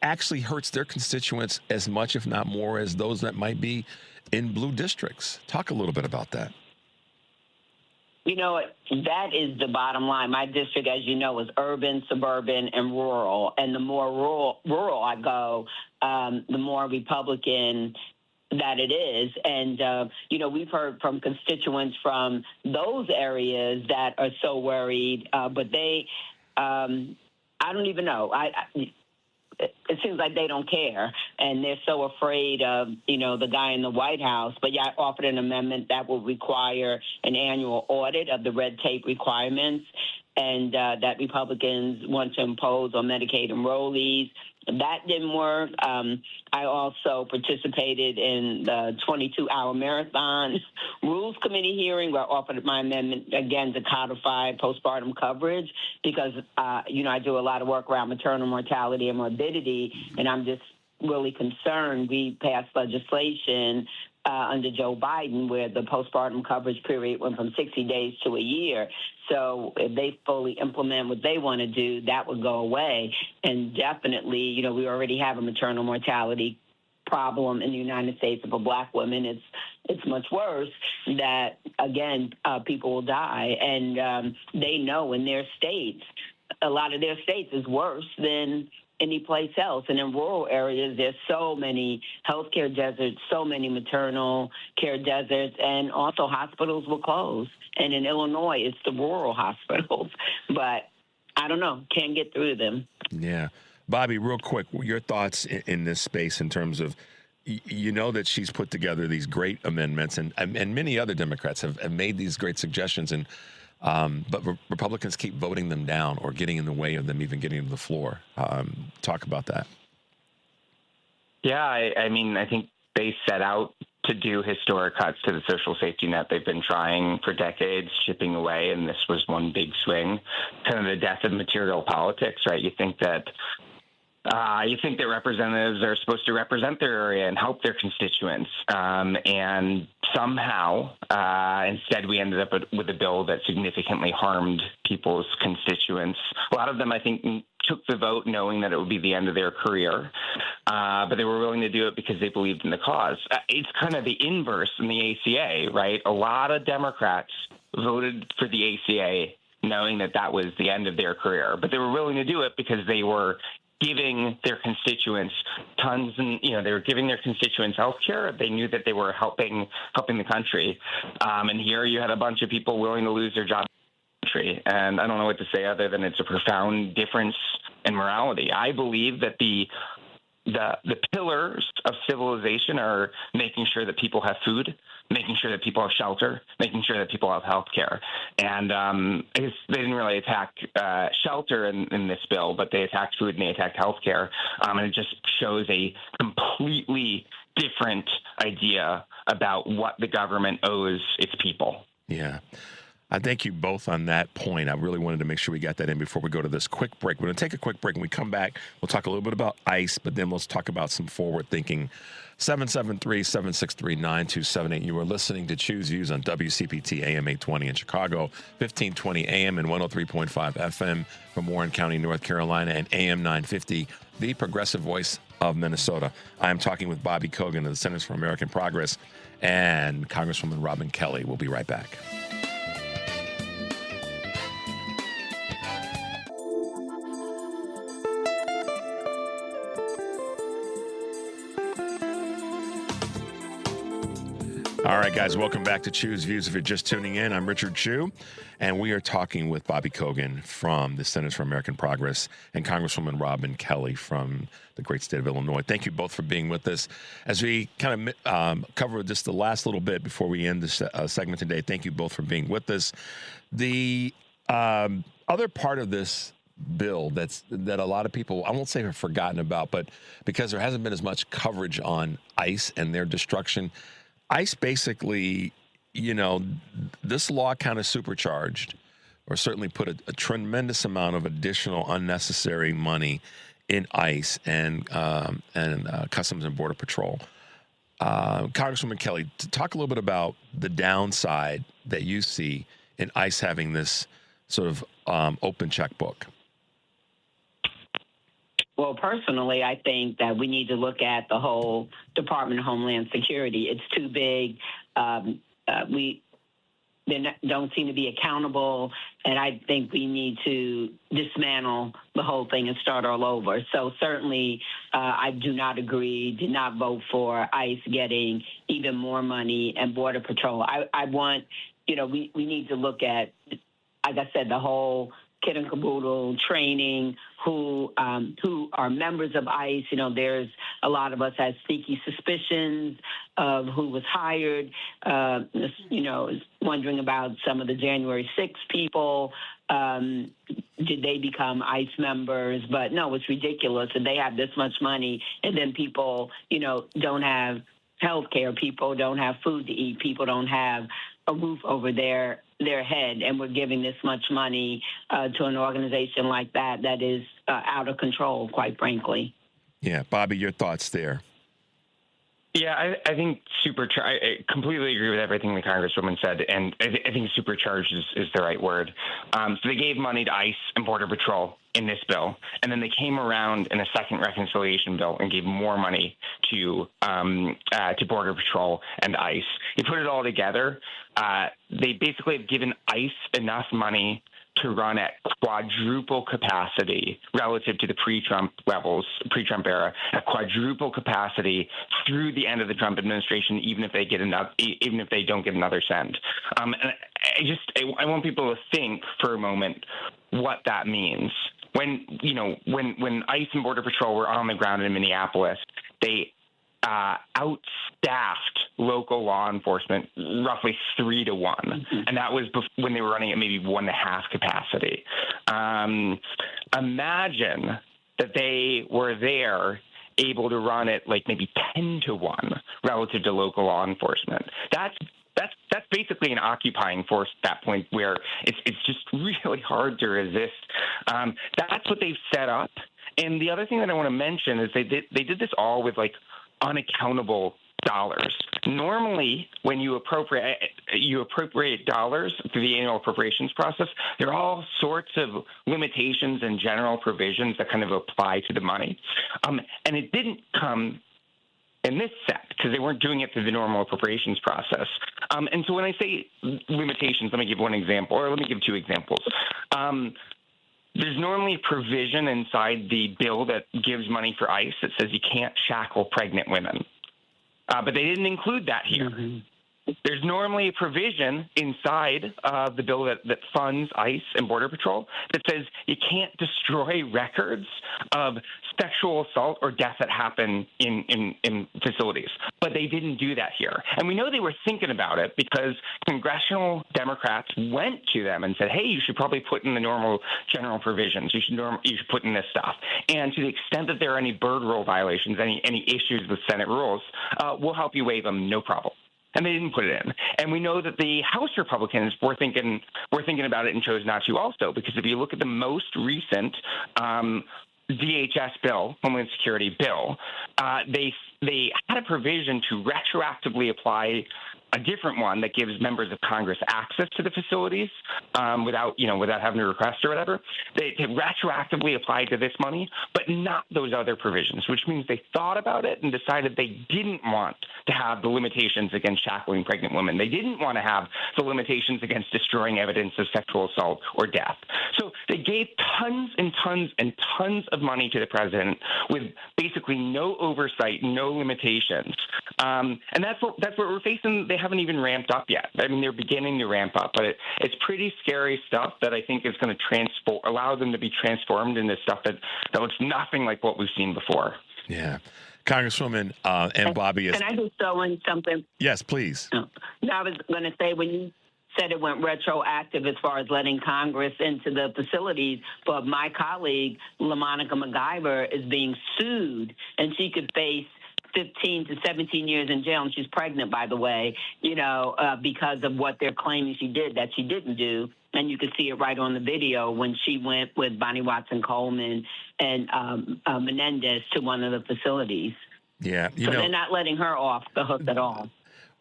actually hurts their constituents as much, if not more, as those that might be in blue districts. Talk a little bit about that. That is the bottom line. My district, as you know, is urban, suburban, and rural. And the more rural I go, the more Republican that it is. And, we've heard from constituents from those areas that are so worried, but they, I don't even know. It seems like they don't care, and they're so afraid of, the guy in the White House. But I offered an amendment that will require an annual audit of the red tape requirements, and that Republicans want to impose on Medicaid enrollees. That didn't work. I also participated in the 22-hour marathon rules committee hearing where I offered my amendment, again, to codify postpartum coverage because, I do a lot of work around maternal mortality and morbidity, and I'm just really concerned. We passed legislation under Joe Biden where the postpartum coverage period went from 60 days to a year. So if they fully implement what they want to do, that would go away. And definitely, we already have a maternal mortality problem in the United States. For Black women, it's much worse that, again, people will die. And they know in their states, a lot of their states is worse than any place else. And in rural areas, there's so many healthcare deserts, so many maternal care deserts, and also hospitals will close. And in Illinois, it's the rural hospitals. But I don't know, can't get through to them. Yeah. Bobby, real quick, your thoughts in this space in terms of, that she's put together these great amendments, and many other Democrats have made these great suggestions, and but Republicans keep voting them down or getting in the way of them even getting to the floor. Talk about that. Yeah, I think they set out to do historic cuts to the social safety net they've been trying for decades, chipping away, and this was one big swing. Kind of the death of material politics, right? You think that representatives are supposed to represent their area and help their constituents. And somehow, instead, we ended up with a bill that significantly harmed people's constituents. A lot of them, I think, took the vote knowing that it would be the end of their career. But they were willing to do it because they believed in the cause. It's kind of the inverse in the ACA, right? A lot of Democrats voted for the ACA knowing that was the end of their career. But they were willing to do it because they were giving their constituents tons, and they were giving their constituents health care. They knew that they were helping the country. And here you had a bunch of people willing to lose their job in the country. And I don't know what to say other than it's a profound difference in morality. I believe that the pillars of civilization are making sure that people have food, making sure that people have shelter, making sure that people have health care. And I guess they didn't really attack shelter in this bill, but they attacked food and they attacked health care. And it just shows a completely different idea about what the government owes its people. Yeah. I thank you both on that point. I really wanted to make sure we got that in before we go to this quick break. We're going to take a quick break. When we come back, we'll talk a little bit about ICE, but then let's talk about some forward thinking. 773-763-9278. You are listening to Choose Views on WCPT AM 820 in Chicago, 1520 AM and 103.5 FM from Warren County, North Carolina, and AM 950, the progressive voice of Minnesota. I am talking with Bobby Kogan of the Centers for American Progress and Congresswoman Robin Kelly. We'll be right back. All right, guys, welcome back to Chew's Views. If you're just tuning in, I'm Richard Chew, and we are talking with Bobby Kogan from the Centers for American Progress and Congresswoman Robin Kelly from the great state of Illinois. Thank you both for being with us. As we kind of cover just the last little bit before we end this segment today, thank you both for being with us. The other part of this bill that a lot of people, I won't say have forgotten about, but because there hasn't been as much coverage on ICE and their destruction, ICE basically, this law kind of supercharged or certainly put a tremendous amount of additional unnecessary money in ICE and Customs and Border Patrol. Congresswoman Kelly, to talk a little bit about the downside that you see in ICE having this sort of open checkbook. Well, personally, I think that we need to look at the whole Department of Homeland Security. It's too big. They don't seem to be accountable, and I think we need to dismantle the whole thing and start all over. So certainly, I do not agree, did not vote for ICE getting even more money and Border Patrol. I want, we need to look at, like I said, the whole kit and caboodle training, who are members of ICE. There's a lot of us has sneaky suspicions of who was hired. Is wondering about some of the January 6th people. Did they become ICE members? But no, it's ridiculous that they have this much money and then people, don't have health care. People don't have food to eat. People don't have a roof over their head, and we're giving this much money to an organization like that is out of control, quite frankly. Yeah, Bobby, your thoughts there? Yeah, I think I completely agree with everything the Congresswoman said, and I think supercharged is the right word. So they gave money to ICE and Border Patrol in this bill, and then they came around in a second reconciliation bill and gave more money to Border Patrol and ICE. You put it all together, they basically have given ICE enough money to run at quadruple capacity relative to the pre-Trump levels, pre-Trump era, at quadruple capacity through the end of the Trump administration, even if they don't get another cent. And I want people to think for a moment what that means. When ICE and Border Patrol were on the ground in Minneapolis, they outstaffed local law enforcement roughly 3-1, and that was when they were running at maybe 1.5 capacity. Imagine that they were there able to run it like maybe 10-1 relative to local law enforcement. That's basically an occupying force at that point where it's just really hard to resist. That's what they've set up. And the other thing that I want to mention is they did this all with unaccountable dollars. Normally, when you appropriate dollars through the annual appropriations process, there are all sorts of limitations and general provisions that kind of apply to the money. And it didn't come in this set because they weren't doing it through the normal appropriations process. And so when I say limitations, let me give one example, or let me give two examples. There's normally a provision inside the bill that gives money for ICE that says you can't shackle pregnant women. But they didn't include that here. Mm-hmm. There's normally a provision inside the bill that funds ICE and Border Patrol that says you can't destroy records of sexual assault or death that happen in facilities. But they didn't do that here. And we know they were thinking about it because congressional Democrats went to them and said, hey, you should probably put in the normal general provisions. You should put in this stuff. And to the extent that there are any Byrd rule violations, any issues with Senate rules, we'll help you waive them, no problem. And they didn't put it in. And we know that the House Republicans were thinking about it and chose not to also, because if you look at the most recent DHS bill, Homeland Security bill, they had a provision to retroactively apply a different one that gives members of Congress access to the facilities without having to request or whatever. They retroactively applied to this money, but not those other provisions, which means they thought about it and decided they didn't want to have the limitations against shackling pregnant women. They didn't want to have the limitations against destroying evidence of sexual assault or death. So they gave tons and tons and tons of money to the president with basically no oversight, no limitations. And that's what we're facing the they haven't even ramped up yet. I mean, they're beginning to ramp up, but it's pretty scary stuff that I think is going to allow them to be transformed into stuff that looks nothing like what we've seen before. Yeah. Congresswoman and Bobby. Can I just throw in something? Yes, please. No, I was going to say, when you said it went retroactive as far as letting Congress into the facilities, but my colleague, LaMonica MacGyver, is being sued, and she could face 15 to 17 years in jail, and she's pregnant, by the way, because of what they're claiming she did that she didn't do. And you could see it right on the video when she went with Bonnie Watson Coleman and Menendez to one of the facilities. Yeah, so they're not letting her off the hook at all.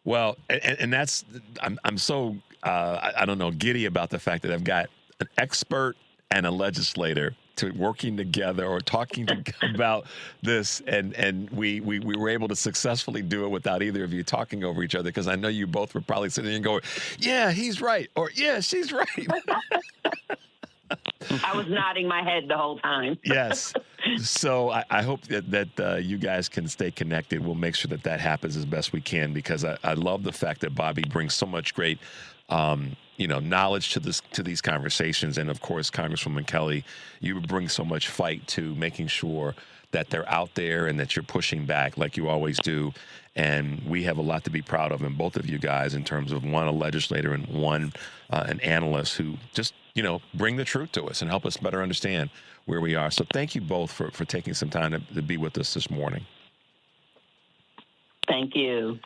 Well, and that's I'm so I don't know, giddy about the fact that I've got an expert and a legislator working together or talking about this, and we were able to successfully do it without either of you talking over each other, because I know you both were probably sitting there and going, yeah, he's right, or yeah, she's right. I was nodding my head the whole time. Yes. So I hope that you guys can stay connected. We'll make sure that happens as best we can, because I love the fact that Bobby brings so much great knowledge to these conversations. And of course, Congresswoman Kelly, you bring so much fight to making sure that they're out there and that you're pushing back like you always do. And we have a lot to be proud of in both of you guys, in terms of one, a legislator, and one, an analyst who just, bring the truth to us and help us better understand where we are. So thank you both for taking some time to be with us this morning. Thank you.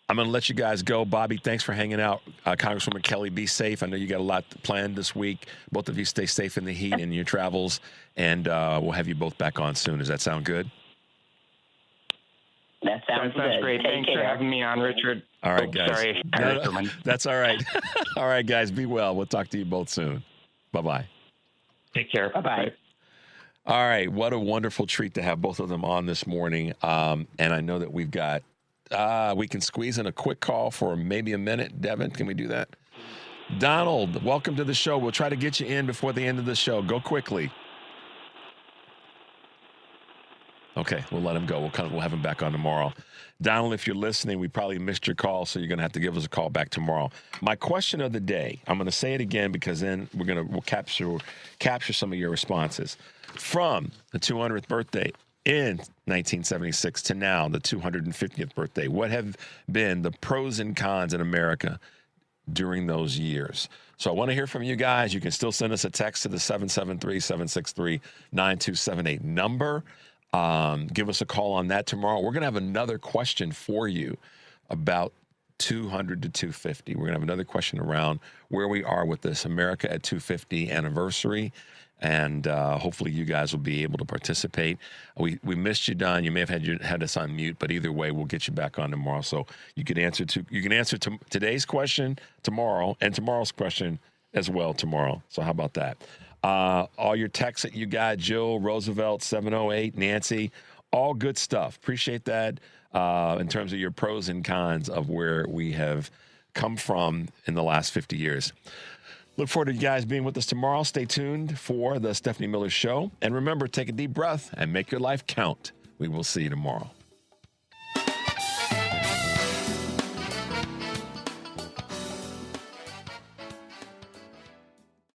I'm going to let you guys go. Bobby, thanks for hanging out. Congresswoman Kelly, be safe. I know you got a lot planned this week. Both of you stay safe in the heat in your travels, and we'll have you both back on soon. Does that sound good? That sounds good. Great. Thanks for having me on, Richard. All right, guys. Sorry. That's all right. All right, guys. Be well. We'll talk to you both soon. Bye-bye. Take care. Bye-bye. All right. What a wonderful treat to have both of them on this morning. And I know that we've got, we can squeeze in a quick call for maybe a minute. Devin, can we do that? Donald, welcome to the show. We'll try to get you in before the end of the show. Go quickly. Okay, we'll let him go. We'll have him back on tomorrow. Donald, if you're listening, we probably missed your call, so you're going to have to give us a call back tomorrow. My question of the day, I'm going to say it again, because then we'll capture some of your responses. From the 200th birthday in 1976 to now, the 250th birthday, what have been the pros and cons in America during those years? So I want to hear from you guys. You can still send us a text to the 773-763-9278 number. Give us a call on that tomorrow. We're going to have another question for you about 200 to 250. We're going to have another question around where we are with this America at 250 anniversary. And hopefully you guys will be able to participate. We missed you, Don. You may have had us on mute, but either way, we'll get you back on tomorrow. So you can answer today's question tomorrow, and tomorrow's question as well tomorrow. So how about that? All your texts that you got, Jill, Roosevelt, 708, Nancy, all good stuff. Appreciate that in terms of your pros and cons of where we have come from in the last 50 years. Look forward to you guys being with us tomorrow. Stay tuned for the Stephanie Miller Show. And remember, take a deep breath and make your life count. We will see you tomorrow.